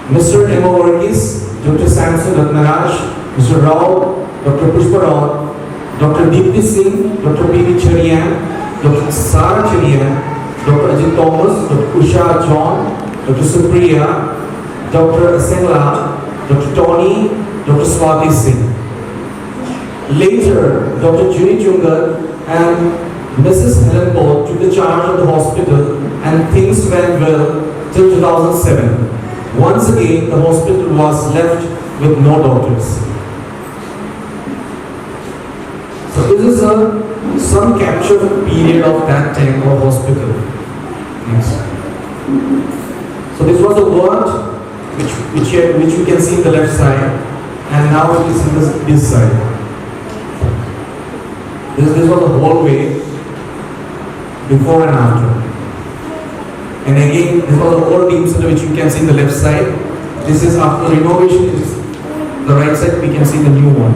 Mr. M. O. Varghese, Dr. Samson Ratnaraj, Mr. Rao, Dr. Pushpa Rao, Dr. Deepthi Singh, Dr. P.V. Charian, Dr. Sara Charian, Dr. Ajit Thomas, Dr. Usha John, Dr. Supriya, Dr. Sengla, Dr. Tony, Dr. Swati Singh. Later, Dr. Judy Jungar and Mrs. Helen Paul took the charge of the hospital and things went well till 2007. Once again, the hospital was left with no doctors. So this is some captured period of that time of hospital. Yes. So this was the word which you can see in the left side, and now it is in this side. This was the hallway before and after. And again, this was the old team center which you can see in the left side. This is after renovation. This is the right side. We can see the new one.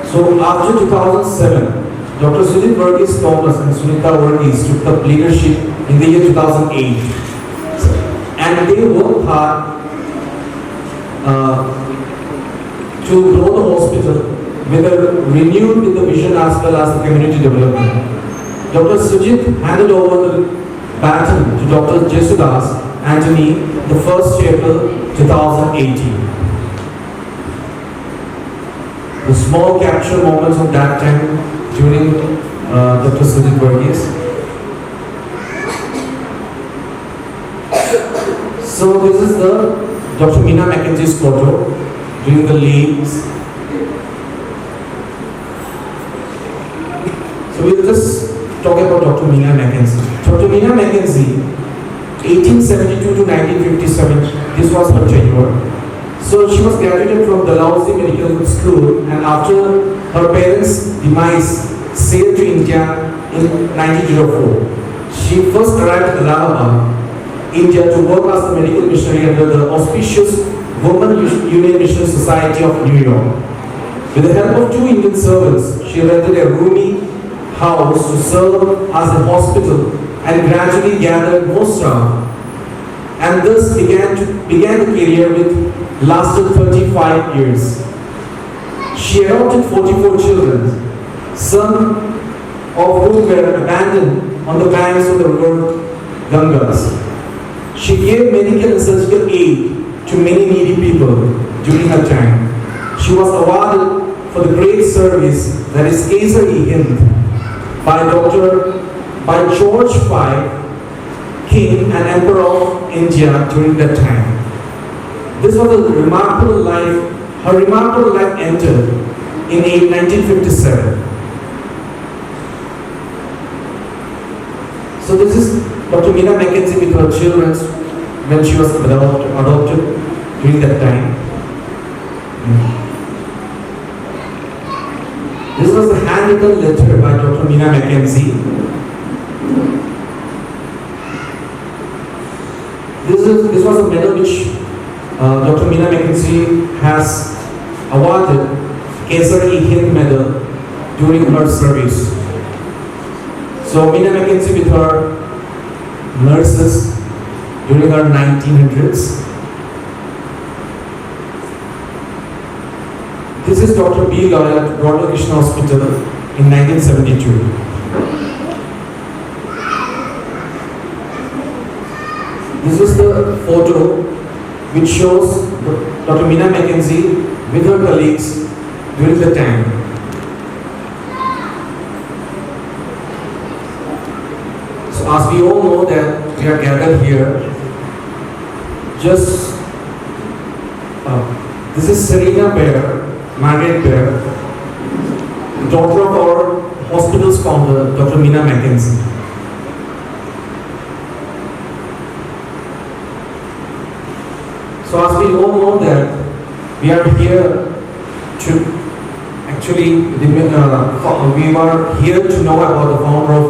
So after 2007, Dr. Sujit Varghese Thomas and Sunita Varghese took up leadership in the year 2008, and they worked hard to grow the hospital with a renewed vision as well as the community development. Dr. Sujit handed over the baton to Dr. Jesudas Anthony the 1st April 2018. The small capture moments of that time during Dr. Sujit Varghese. So this is the Dr. Meena Mackenzie's photo during the leaves. So we'll just talk about Dr. Meena Mackenzie. Dr. Meena Mackenzie, 1872 to 1957, this was her tenure. So she was graduated from Dalhousie Medical School, and after her parents' demise, sailed to India in 1904. She first arrived at Allahabad, India, to work as a medical missionary under the auspicious Women Union Mission Society of New York. With the help of 2 Indian servants, she rented a roomy house to serve as a hospital and gradually gathered more staff, and thus began a career which lasted 35 years. She adopted 44 children, some of whom were abandoned on the banks of the river Gangas. She gave medical and surgical aid to many needy people during her time. She was awarded for the great service that is Kesari-i-Hind by George V, King and Emperor of India during that time. This was a remarkable life. Her remarkable life ended in 1957. So this is Dr. Meena Mackenzie with her children when she was adopted during that time. This was a handwritten letter by Dr. Meena Mackenzie. This was a medal which Dr. Meena Mackenzie has awarded Kesari-i-Hind medal during her service. So Meena Mackenzie with her nurses during her 1900s. This is Dr. B. Loyal at Broadway Krishna Hospital in 1972. This is the photo which shows Dr. Meena Mackenzie with her colleagues during the time. So as we all know that we are gathered here, this is Serena Baer, Margaret Baer, daughter of our hospital's founder, Dr. Meena Mackenzie. So as we all know that we are here to actually, we are here to know about the founder of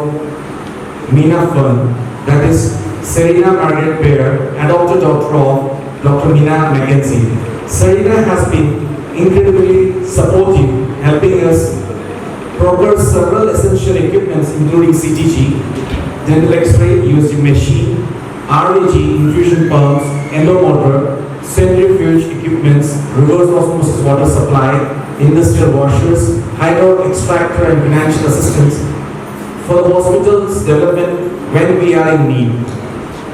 Meena Fund, that is Serena Margaret Baer, adopted daughter of Dr. Meena Mackenzie. Serena has been incredibly supportive, helping us procure several essential equipments including CTG, dental X-ray, USG machine, RAG, infusion pumps, endomotor, centrifuge equipments, reverse osmosis water supply, industrial washers, hydro extractor and financial assistance for the hospital's development when we are in need.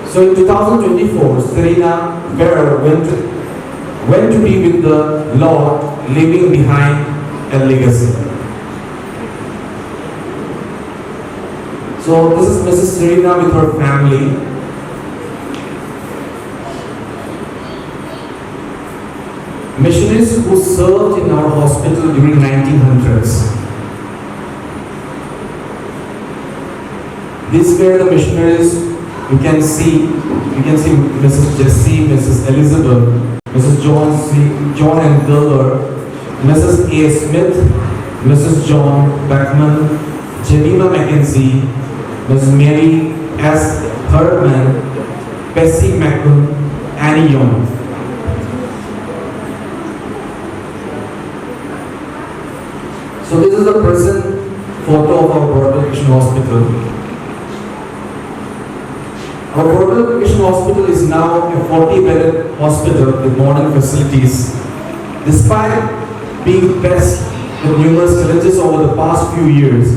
So in 2024, Serena Baer went to be with the Lord, leaving behind a legacy. So this is Mrs. Serena with her family. Missionaries who served in our hospital during 1900s. These were the missionaries You can see Mrs. Jessie, Mrs. Elizabeth, Mrs. John and Gerber, Mrs. A. Smith, Mrs. John Beckman, Jemima Mackenzie, Mrs. Mary S. Herdman, Bessie McCune, Annie Young. So this is the present photo of our Broadway Mission Hospital. Our Broadway Mission Hospital is now a 40-bedded hospital with modern facilities. Despite being blessed with numerous challenges over the past few years,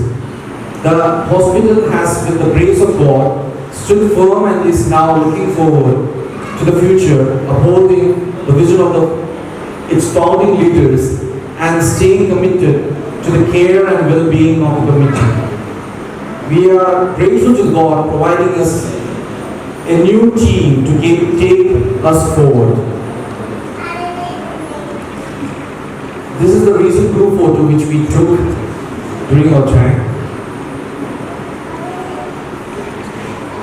the hospital has, with the grace of God, stood firm and is now looking forward to the future, upholding the vision of its founding leaders and staying committed to the care and well-being of the community. We are grateful to God providing us a new team to take us forward. This is the recent group photo which we took during our time.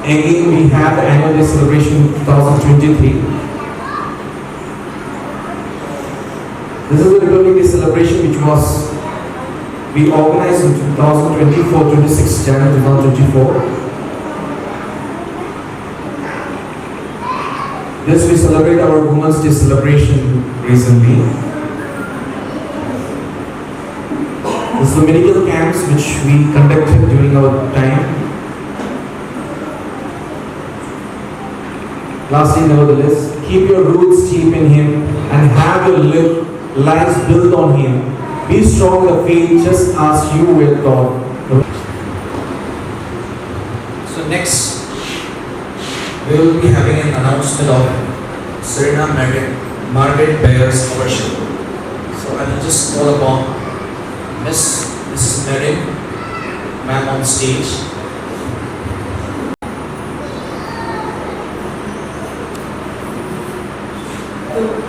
Again, we have the annual day celebration 2023. This is the Republic Day celebration which we organized in 26 January 2024. This we celebrate our Women's Day celebration recently. This is the medical camps which we conducted during our time. Lastly, nevertheless, keep your roots deep in Him and have your lives built on Him. Be strong in the faith just as you were taught. So next, we will be having an announcement of Serena Margaret Bayer's scholarship. So I will just call upon Mrs. Mary, ma'am, on stage.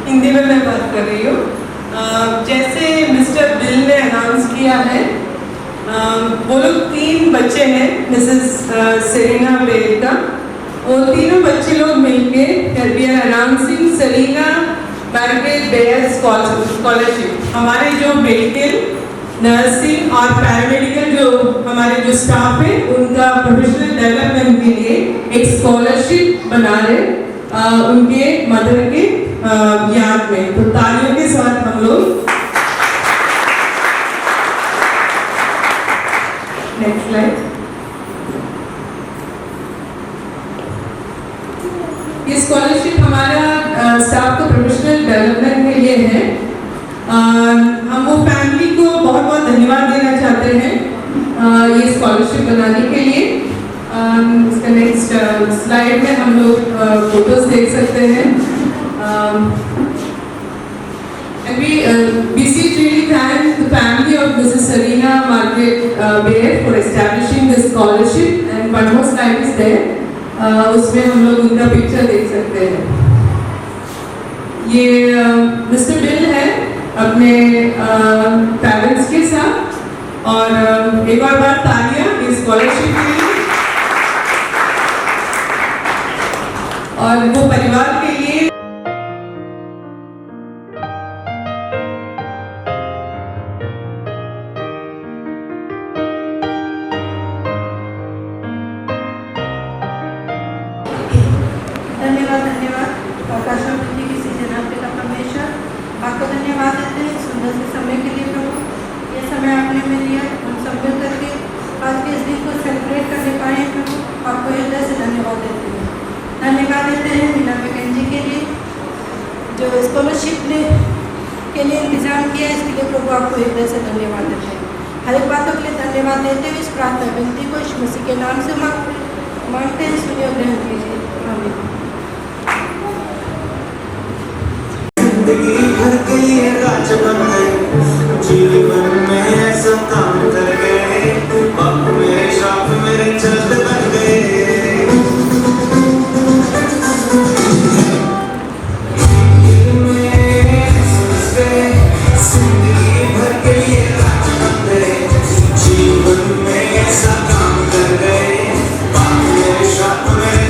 Hindi में मैं बात कर रही हूँ। जैसे mister bill ने announce किया है, वो लोग 3 बच्चे हैं मिसेस सेरेना बेयर का। वो तीनों बच्चे लोग मिलके we are announcing Serena Margaret Bayer scholarship. हमारे जो मेडिकल, नर्सिंग और पैरामेडिकल हमारे जो स्टाफ है उनका प्रोफेशनल डेवलपमेंट के लिए एक स्कॉलरशिप बना रहे उनके मदर के याद में। तो तालियों के साथ हम लोग नेक्स्ट स्लाइड। ये स्कॉलरशिप हमारा स्टाफ को प्रोफेशनल डेवलपमेंट के लिए है। हम वो फैमिली को बहुत बहुत धन्यवाद देना चाहते हैं ये स्कॉलरशिप बनाने के लिए। इसका नेक्स्ट स्लाइड में हम लोग फोटोज देख सकते हैं। And we really thank the family of Mrs. Serena Margaret Bayer for establishing this scholarship, and one more slide is there. उसमें हम लोग उनका पिक्चर देख सकते हैं। ये मिस्टर बिल है अपने पेरेंट्स के साथ, और एक और बार तालियां इस स्कॉलरशिप के लिए और वो परिवार के लिए। धन्यवाद आकाशवाणी जी की सीजन आपका परमेश्वर आपको धन्यवाद देते हैं सुंदर से समय के लिए प्रभु। ये समय आपने में लिया, हम सब मिल करके आज के इस दिन को सेलिब्रेट करने पाए प्रभु। आपको हृदय से धन्यवाद देते हैं। धन्यवाद देते हैं मीना मैकेंजी के लिए जो स्कॉलरशिप के लिए इंतजाम किया, इसके लिए प्रभु आपको हृदय से धन्यवाद देते हैं। हर एक बातों के लिए धन्यवाद देते हुए इस प्रार्थना विनती को यीशु मसीह के नाम से मांगते हैं, सुनिए ग्रहण कीजिए। आमीन। जिंदगी भर के लिए राज बन गए, जीवन में ऐसा काम कर गए, बाप मेरे श्राप मेरे चलते बन गए। जिंदगी भर के लिए राज बन गए, जीवन में ऐसा काम कर गए, बाप मेरे श्राप मेरे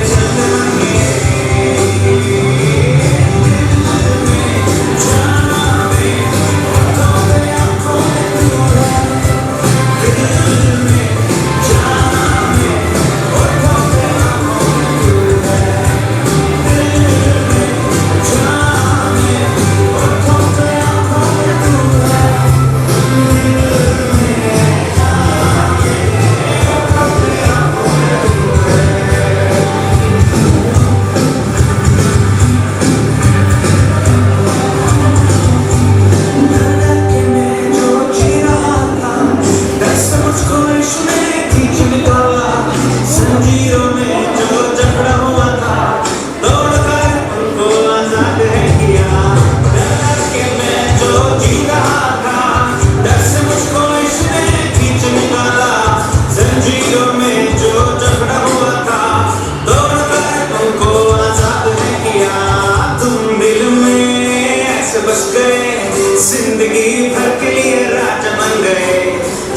गए, जिंदगी भर के लिए राजा बन गए,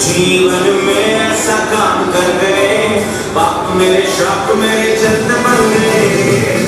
जीवन में ऐसा काम कर गए, बाप मेरे श्राप मेरे जन्म बन गए।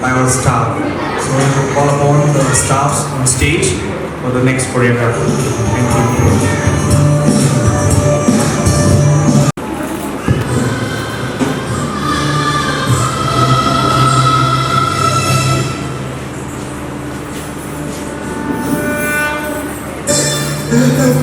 By our staff. So I will call upon the staffs on stage for the next choreography. Thank you.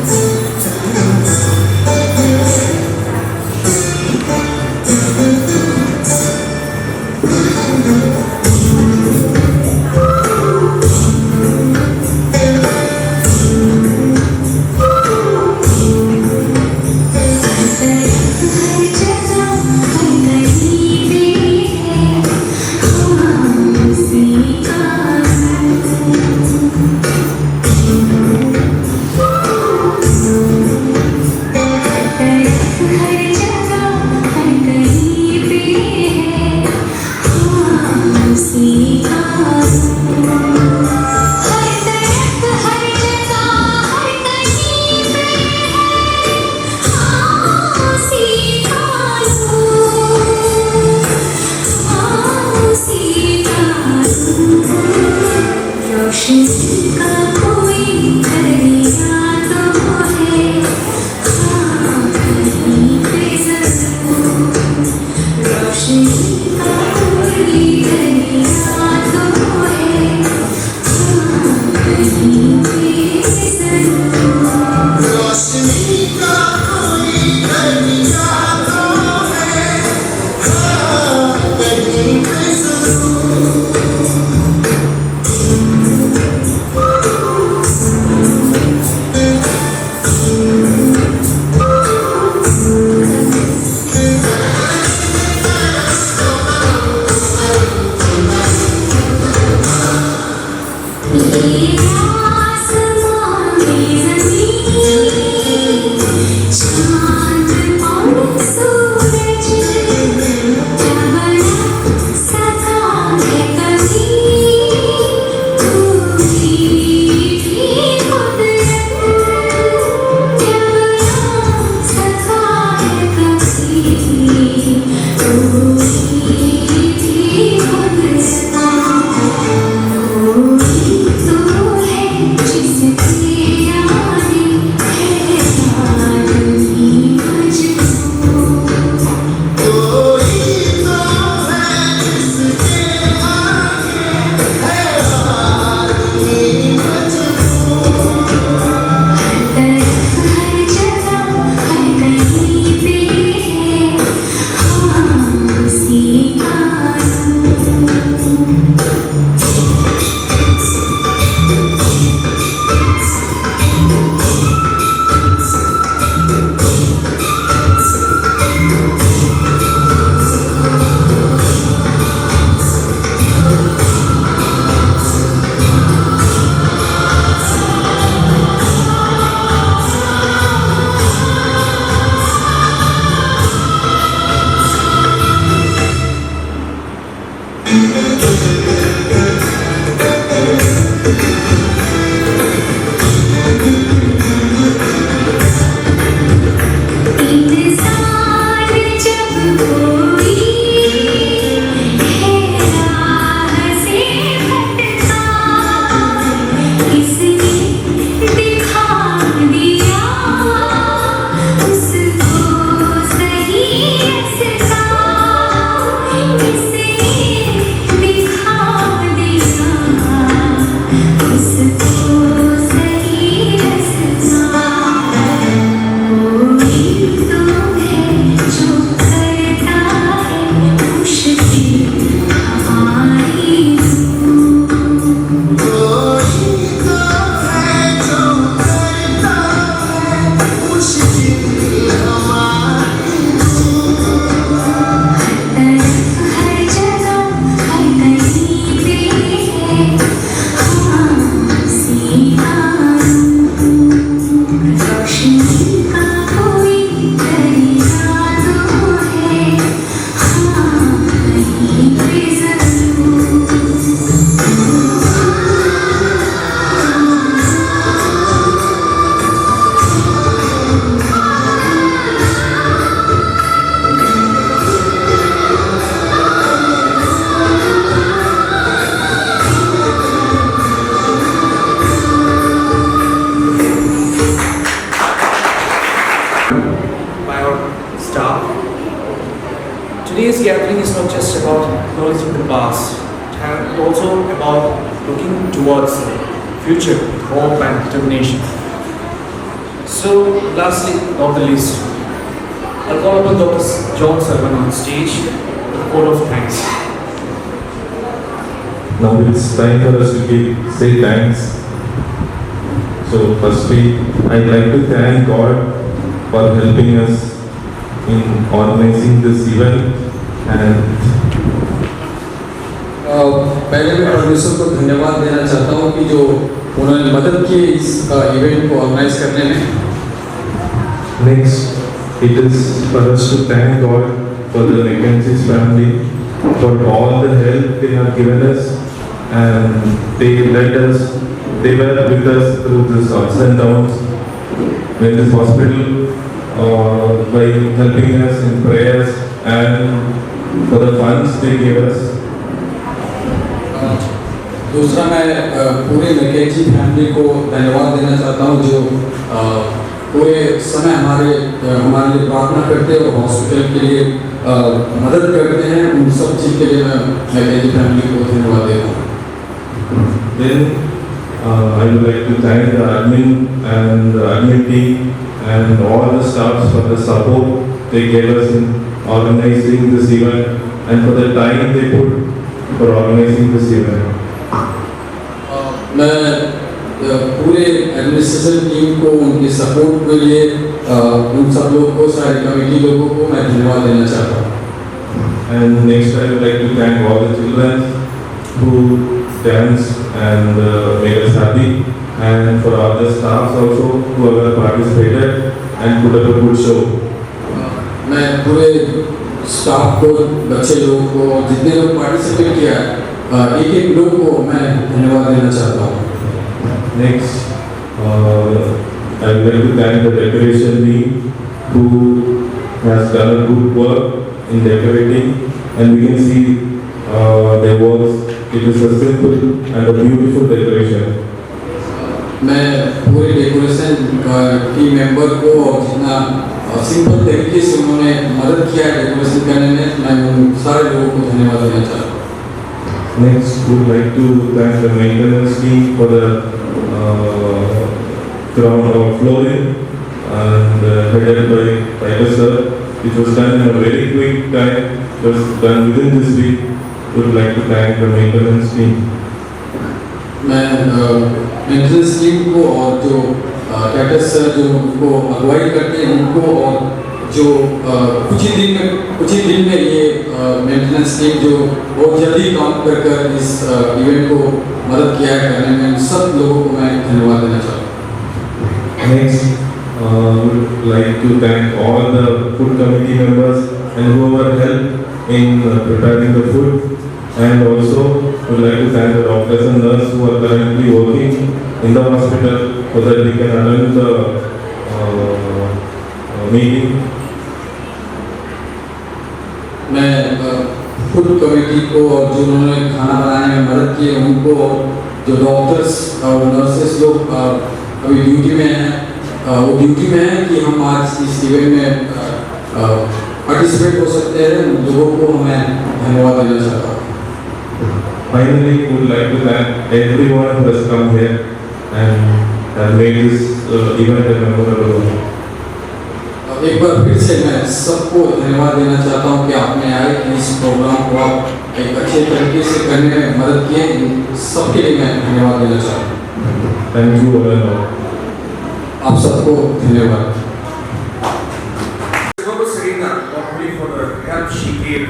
सूरज जब सखा है इंसान जब कोई है राह से भटका, किसने दिखा दिया उसको सही रास्ता, किसने दिखा दिया उसको सही रास्ता। कोई तो है जो करता है मुश्किल हमारी हर जगह हर कहीं पे है सीधा रोशनी का कोई दरिया तो है कहीं पे जरूर। By our staff. Today's gathering is not just about acknowledging the past, and also about looking towards the future with hope and determination. So, lastly, not the least, I'll call upon Dr. John Sarvan on stage with a vote of thanks. Now it's time for us to say thanks. So firstly, I'd like to thank God for helping us in organizing this event and पहले मैं producer को धन्यवाद देना चाहता हूँ कि जो उन्होंने मदद की इस इवेंट को ऑर्गेनाइज करने में। next it is for us to thank God for the Mackenzie's family for all the help they have given us and they were with us through this ups and downs in this hospital by helping us in prayers and for the funds they gave us. दूसरा मैं पूरे McKenzie family को धन्यवाद देना चाहता हूँ जो पूरे समय हमारे लिए प्रार्थना करते हैं और हॉस्पिटल के लिए मदद करते हैं। उन सब चीज़ के लिए मैं मैकेंजी फैमिली को धन्यवाद देता हूँ। Then I would like to thank the admin and the admin team and all the staffs for the support they gave us in organizing this event and for the time they put for organizing this event. मैं पूरे administration team को उनके support के लिए उन सब लोगों को सारे कमेटी लोगों को मैं धन्यवाद देना चाहता हूँ। And next I would like to thank all the children who danced and made us happy and for all the staffs also who have participated and put up a good show. मैं पूरे staff को बच्चे लोगों को जितने लोग participate किया एक लोग को मैं धन्यवाद देना चाहता हूँ। Next, I would like to thank the decoration team who has done a good work in decorating and we can see there was it is a simple and a beautiful decoration. मैं पूरे decoration team member को और जितना simple तरीके से उन्होंने मदद किया है डेकोरेशन करने में मैं उन सारे लोगों को धन्यवाद देना चाहता हूँ। Next, we would like to thank the maintenance team for the ground flooring and headed by Titus sir. It was done in a very quick time. It was done within this week. We would like to thank the maintenance team. मैं maintenance team को और जो Titus sir जो उनको अगुवाई करते हैं उनको और जो कुछ ही दिन में ये मेंटेनेंस टीम जो बहुत जल्दी काम कर इस इवेंट को मदद किया है करने में सब लोगों को मैं धन्यवाद देना चाहता हूँ। Next, we would like to thank all the food committee members and whoever helped in preparing the food, and also would like to thank the doctors and nurses who are currently working in the hospital so that we can attend the meeting. मैं food committee को और जिन्होंने खाना बनाने में मदद की उनको, जो डॉक्टर्स और नर्सेस लोग अभी ड्यूटी में हैं, वो ड्यूटी में हैं कि हम आज इस इवेंट में पार्टिसिपेट हो सकते हैं, उन लोगों को मैं धन्यवाद देना चाहता हूँ। Finally, we would like to thank everyone who has come here and made this event a memorable one. एक बार फिर से मैं सबको धन्यवाद देना चाहता हूँ कि आपने आए, कि इस प्रोग्राम को आप एक अच्छे तरीके से करने में मदद किए, सबके लिए मैं धन्यवाद देना चाहता हूँ। Thank you all. आप सबको धन्यवाद। Serena, probably for the help she gave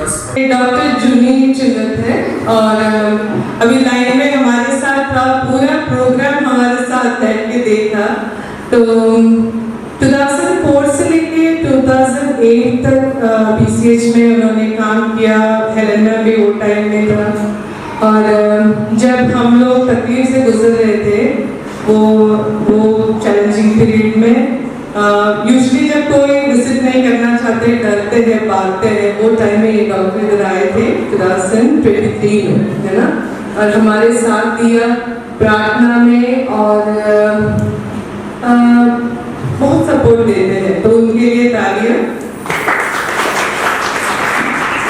us. Doctor जूनी चिन्नत है और अभी लाइन में हमारे साथ था, पूरा प्रोग्राम हमारे साथ बैठ के देखा। तो 2004 से लेके 2008 तक PCH में उन्होंने काम किया, हेलेना भी वो टाइम में था। और जब हम लोग तकलीफ से गुजर रहे थे वो चैलेंजिंग पीरियड में, यूजुअली जब कोई विजिट नहीं करना चाहते, डरते हैं, भागते हैं, वो टाइम में ये डॉक्टर इधर आए थे 2023 में, है ना, और हमारे साथ दिया प्रार्थना में और बहुत सपोर्ट देते हैं, तो उनके लिए तालियां।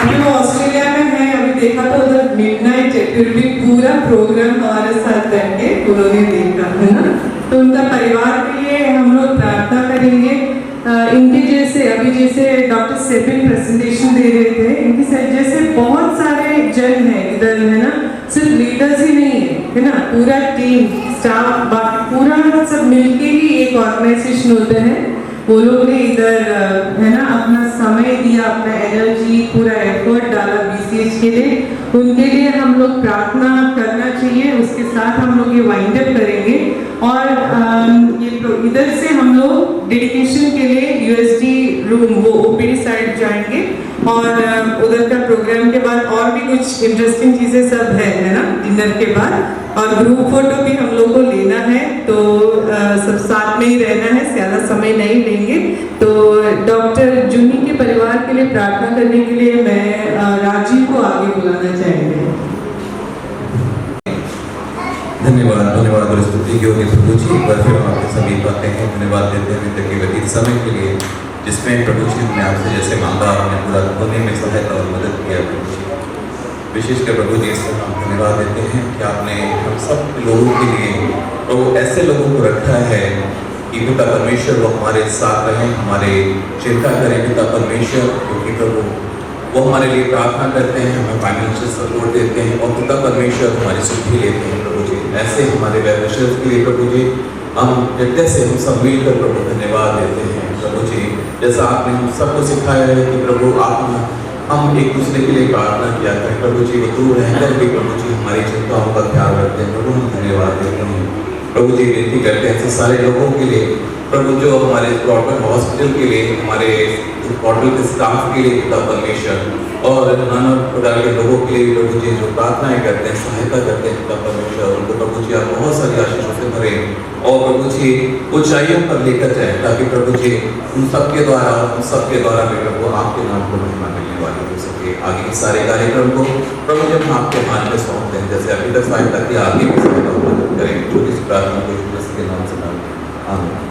अभी वो ऑस्ट्रेलिया में है, अभी देखा तो उधर मिडनाइट है, फिर भी पूरा प्रोग्राम हमारे साथ बैठ के उन्होंने देखा, है ना। तो उनका परिवार के लिए हम लोग प्रार्थना करेंगे। इनके जैसे अभी जैसे डॉक्टर सेबिन प्रेजेंटेशन दे रहे थे, इनकी जैसे बहुत सारे जन हैं इधर, है ना, सिर्फ लीडर्स ही नहीं है ना, पूरा टीम स्टाफ पूरा सब मिलके ही एक ऑर्गेनाइजेशन होते हैं। वो लोग ने इधर है ना अपना समय दिया, अपना एनर्जी, पूरा एफर्ट डाला BCH के लिए, उनके लिए हम लोग प्रार्थना करना चाहिए। उसके साथ हम लोग ये वाइंड अप करेंगे और ये इधर से हम लोग डेडिकेशन के लिए USD रूम वो OPD साइड जाएंगे और उधर का प्रोग्राम के बाद और भी कुछ इंटरेस्टिंग चीज़ें सब है ना डिनर के बाद, और ग्रुप फोटो भी हम लोग को लेना है, तो सब साथ में ही रहना है, ज़्यादा समय नहीं लेंगे। तो डॉक्टर जूनी के परिवार के लिए प्रार्थना करने के लिए मैं राजीव को आगे बुलाना चाहेंगे। धन्यवाद और स्तुति योग्य प्रभु जी, एक बार फिर हम आपके समीप आते हैं, धन्यवाद देते हैं मित्र के व्यतीत समय के लिए, जिसमें प्रभु जी हमने आपसे जैसे मांगा आपने पूरा होने में सहायता और मदद किया। प्रभु जी विशेषकर प्रभु जी इसमें हम धन्यवाद देते हैं कि आपने हम सब लोगों के लिए प्रभु ऐसे लोगों को रखा है कि पिता परमेश्वर वो हमारे साथ रहें, हमारे चिंता करें पिता परमेश्वर, क्योंकि प्रभु वो हमारे लिए प्रार्थना करते हैं, हमें फाइनेंशियल सपोर्ट देते हैं और पिता परमेश्वर हमारी सुधि लेते हैं। प्रभु जी ऐसे हमारे वेलविशर्स के लिए प्रभु जी हम हृदय से हम सब मिलकर प्रभु धन्यवाद देते हैं। प्रभु जी जैसा आपने हम सबको सिखाया है कि प्रभु आप हम एक दूसरे के लिए प्रार्थना किया करें, प्रभु जी वो दूर रहकर भी प्रभु जी हमारी चिंताओं का ख्याल रखते हैं। प्रभु हम धन्यवाद देते हैं। प्रभु जी विनती करते हैं ऐसे सारे लोगों के लिए प्रभु जो हमारे ब्रॉडबैंड हॉस्पिटल के लिए, हमारे हॉस्पिटल के स्टाफ के लिए पिता परमेश्वर और नाना प्रकार के लोगों के लिए प्रभु जी जो प्रार्थनाएं करते हैं, सहायता करते हैं पिता परमेश्वर, उनको प्रभु जी आप बहुत सारी आशीषों से भरे और प्रभु जी ऊंचाइयों पर लेकर जाए, ताकि प्रभु जी उन सबके द्वारा उन सबके द्वारा भी प्रभु आपके नाम को महिमा मिलने वाली हो सके। आगे के सारे कार्यक्रम को प्रभु जब हम आपके हाथ में सौंपते हैं, जैसे अभी तक सहायता की आगे भी सहायता मदद करें, जो इस प्रार्थना को यीशु के नाम से आमीन।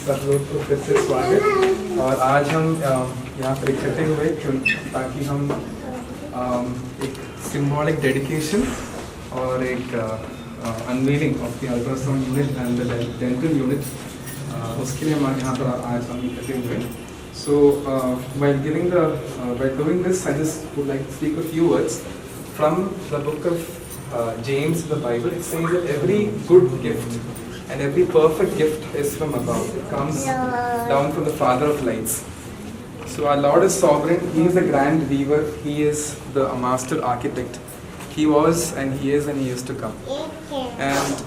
सब लोग को फिर से स्वागत। और आज हम यहाँ पर इकट्ठे हुए ताकि हम एक सिंबॉलिक डेडिकेशन और एक unveiling of the ultrasound unit and the dental unit, उसके लिए हमारे यहाँ पर आज हम इकट्ठे हुए। सो while doing this, I just would like to speak a few words from the book of James in the Bible, it says that every good gift and every perfect gift is from above. It comes down from the Father of lights. So our Lord is sovereign. He is the grand weaver. He is the master architect. He was and he is to come. And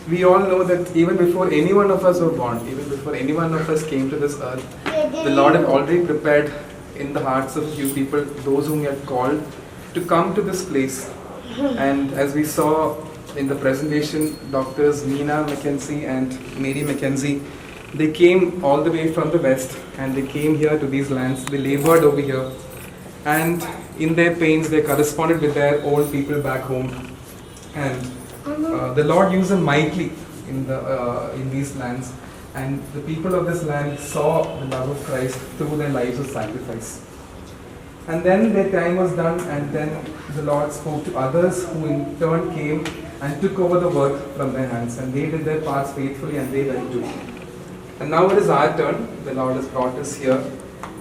we all know that even before any one of us were born, even before any one of us came to this earth, the Lord had already prepared in the hearts of few people, those whom He had called, to come to this place. And as we saw in the presentation, Doctors Nina Mackenzie and Mary Mackenzie, they came all the way from the west and they came here to these lands. They labored over here, and in their pains they corresponded with their old people back home. And the Lord used them mightily in these lands, and the people of this land saw the love of Christ through their lives of sacrifice. And then their time was done, and then the Lord spoke to others who in turn came and took over the work from their hands, and they did their parts faithfully and they went too. And now it is our turn. The Lord has brought us here,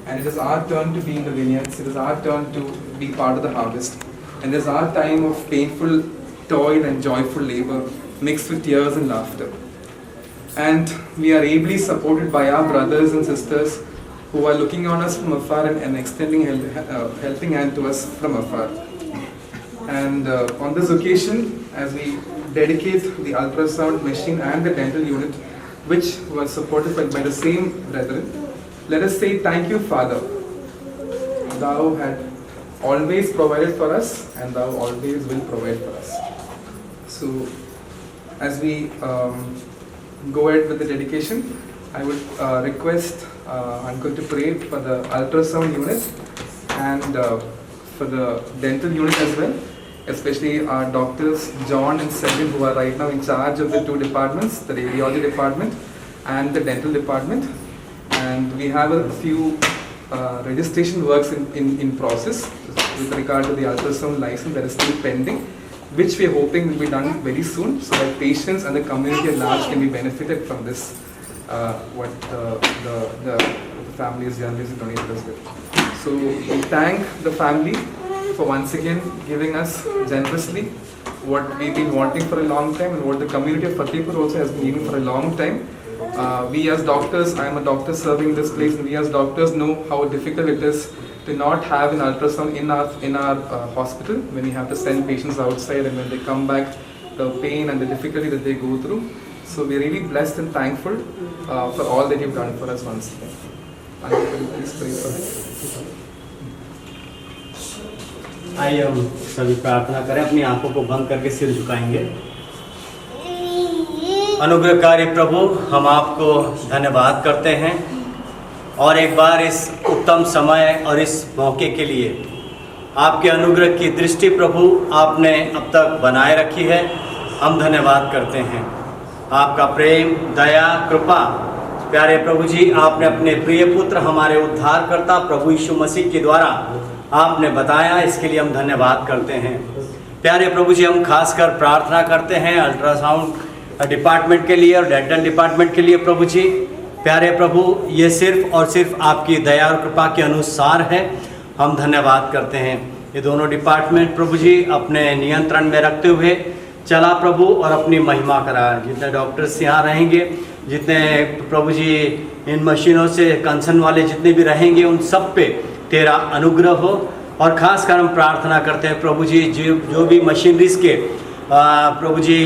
and it is our turn to be in the vineyards. It is our turn to be part of the harvest, and it is our time of painful toil and joyful labor mixed with tears and laughter. And we are ably supported by our brothers and sisters who are looking on us from afar and extending helping hand to us from afar. And on this occasion, as we dedicate the ultrasound machine and the dental unit, which was supported by the same brethren, let us say, thank you, Father. Thou had always provided for us, and Thou always will provide for us. So, as we go ahead with the dedication, I would request Uncle to pray for the ultrasound unit and for the dental unit as well, especially our doctors John and Selvin, who are right now in charge of the two departments, the radiology department and the dental department. And we have a few registration works in process with regard to the ultrasound license that is still pending, which we are hoping will be done very soon, so that patients and the community at large can be benefited from this, what the family is generously donated us with. So we thank the family for once again giving us generously what we've been wanting for a long time, and what the community of Fatehpur also has been needing for a long time. We as doctors, I am a doctor serving in this place, and we as doctors know how difficult it is to not have an ultrasound in our hospital when we have to send patients outside, and when they come back, the pain and the difficulty that they go through. So we are really blessed and thankful for all that you've done for us once again. Please pray for us. आइए हम सभी प्रार्थना करें, अपनी आंखों को बंद करके सिर झुकाएंगे। अनुग्रहकारी प्रभु, हम आपको धन्यवाद करते हैं और एक बार इस उत्तम समय और इस मौके के लिए आपके अनुग्रह की दृष्टि प्रभु आपने अब तक बनाए रखी है। हम धन्यवाद करते हैं। आपका प्रेम, दया, कृपा, प्यारे प्रभु जी, आपने अपने प्रिय पुत्र हमारे उद्धारकर्ता प्रभु यीशु मसीह के द्वारा आपने बताया, इसके लिए हम धन्यवाद करते हैं। प्यारे प्रभु जी, हम खासकर प्रार्थना करते हैं अल्ट्रासाउंड डिपार्टमेंट के लिए और डेंटल डिपार्टमेंट के लिए प्रभु जी। प्यारे प्रभु, ये सिर्फ और सिर्फ आपकी दया और कृपा के अनुसार है। हम धन्यवाद करते हैं। ये दोनों डिपार्टमेंट प्रभु जी अपने नियंत्रण में रखते हुए चला प्रभु, और अपनी महिमा करा। जितने डॉक्टर्स यहाँ रहेंगे, जितने प्रभु जी इन मशीनों से कंसर्न वाले जितने भी रहेंगे, उन सब पे तेरा अनुग्रह हो। और खासकर हम प्रार्थना करते हैं प्रभु जी, जो भी मशीनरीज के प्रभु जी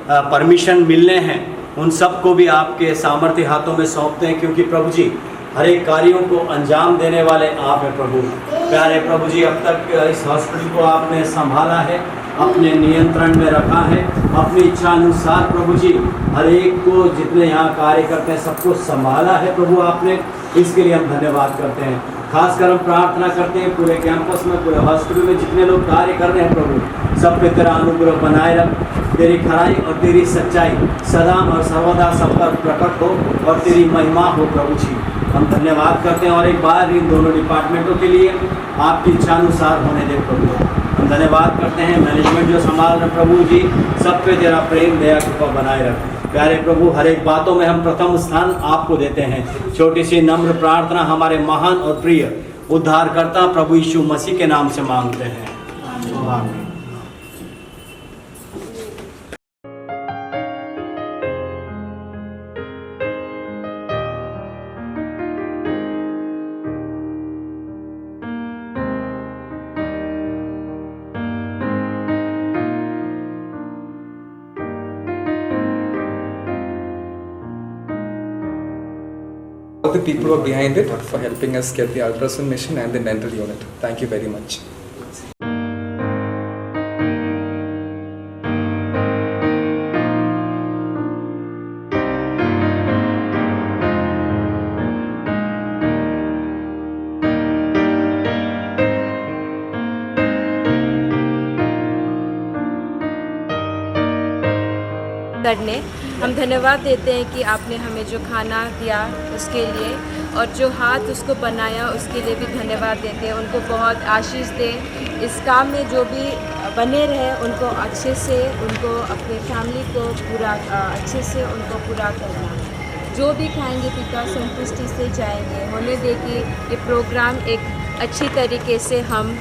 परमिशन मिलने हैं, उन सब को भी आपके सामर्थ्य हाथों में सौंपते हैं, क्योंकि प्रभु जी हर एक कार्यों को अंजाम देने वाले आप हैं प्रभु। प्यारे प्रभु जी, अब तक इस हॉस्पिटल को आपने संभाला है, अपने नियंत्रण में रखा है, अपनी इच्छा अनुसार प्रभु जी हर एक को, जितने यहाँ कार्य करते हैं, सबको संभाला है प्रभु आपने। इसके लिए हम धन्यवाद करते हैं। खासकर हम प्रार्थना करते हैं पूरे कैंपस में, पूरे हॉस्पिटल में जितने लोग कार्य कर रहे हैं प्रभु, सब पे तेरा अनुग्रह बनाए रख। तेरी खराई और तेरी सच्चाई सदा और सर्वदा सब पर प्रकट हो और तेरी महिमा हो प्रभु जी। हम धन्यवाद करते हैं और एक बार इन दोनों डिपार्टमेंटों के लिए आपकी इच्छा अनुसार होने दे प्रभु। हम धन्यवाद करते हैं मैनेजमेंट जो संभाल रहे प्रभु जी, सब पे तेरा प्रेम, दया, कृपा बनाए रख। प्यारे प्रभु, हर एक बातों में हम प्रथम स्थान आपको देते हैं। छोटी सी नम्र प्रार्थना हमारे महान और प्रिय उद्धारकर्ता प्रभु यीशु मसीह के नाम से मांगते हैं। आमीन। the people who are behind it for helping us get the ultrasound machine and the dental unit. Thank you very much. करने हम धन्यवाद देते हैं कि आपने हमें जो खाना दिया उसके लिए, और जो हाथ उसको बनाया उसके लिए भी धन्यवाद देते हैं। उनको बहुत आशीष दे, इस काम में जो भी बने रहे उनको अच्छे से, उनको अपने फैमिली को पूरा अच्छे से उनको पूरा करना। जो भी खाएंगे पिता संतुष्टि से जाएंगे। होने दे कि ये प्रोग्राम एक अच्छी तरीके से हम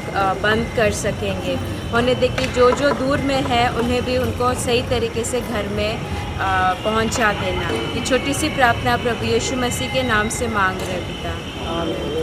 बंद कर सकेंगे। होने दे कि जो जो दूर में है उन्हें भी उनको सही तरीके से घर में पहुंचा देना। ये छोटी सी प्रार्थना प्रभु यीशु मसीह के नाम से मांग रहे पिता। आमीन।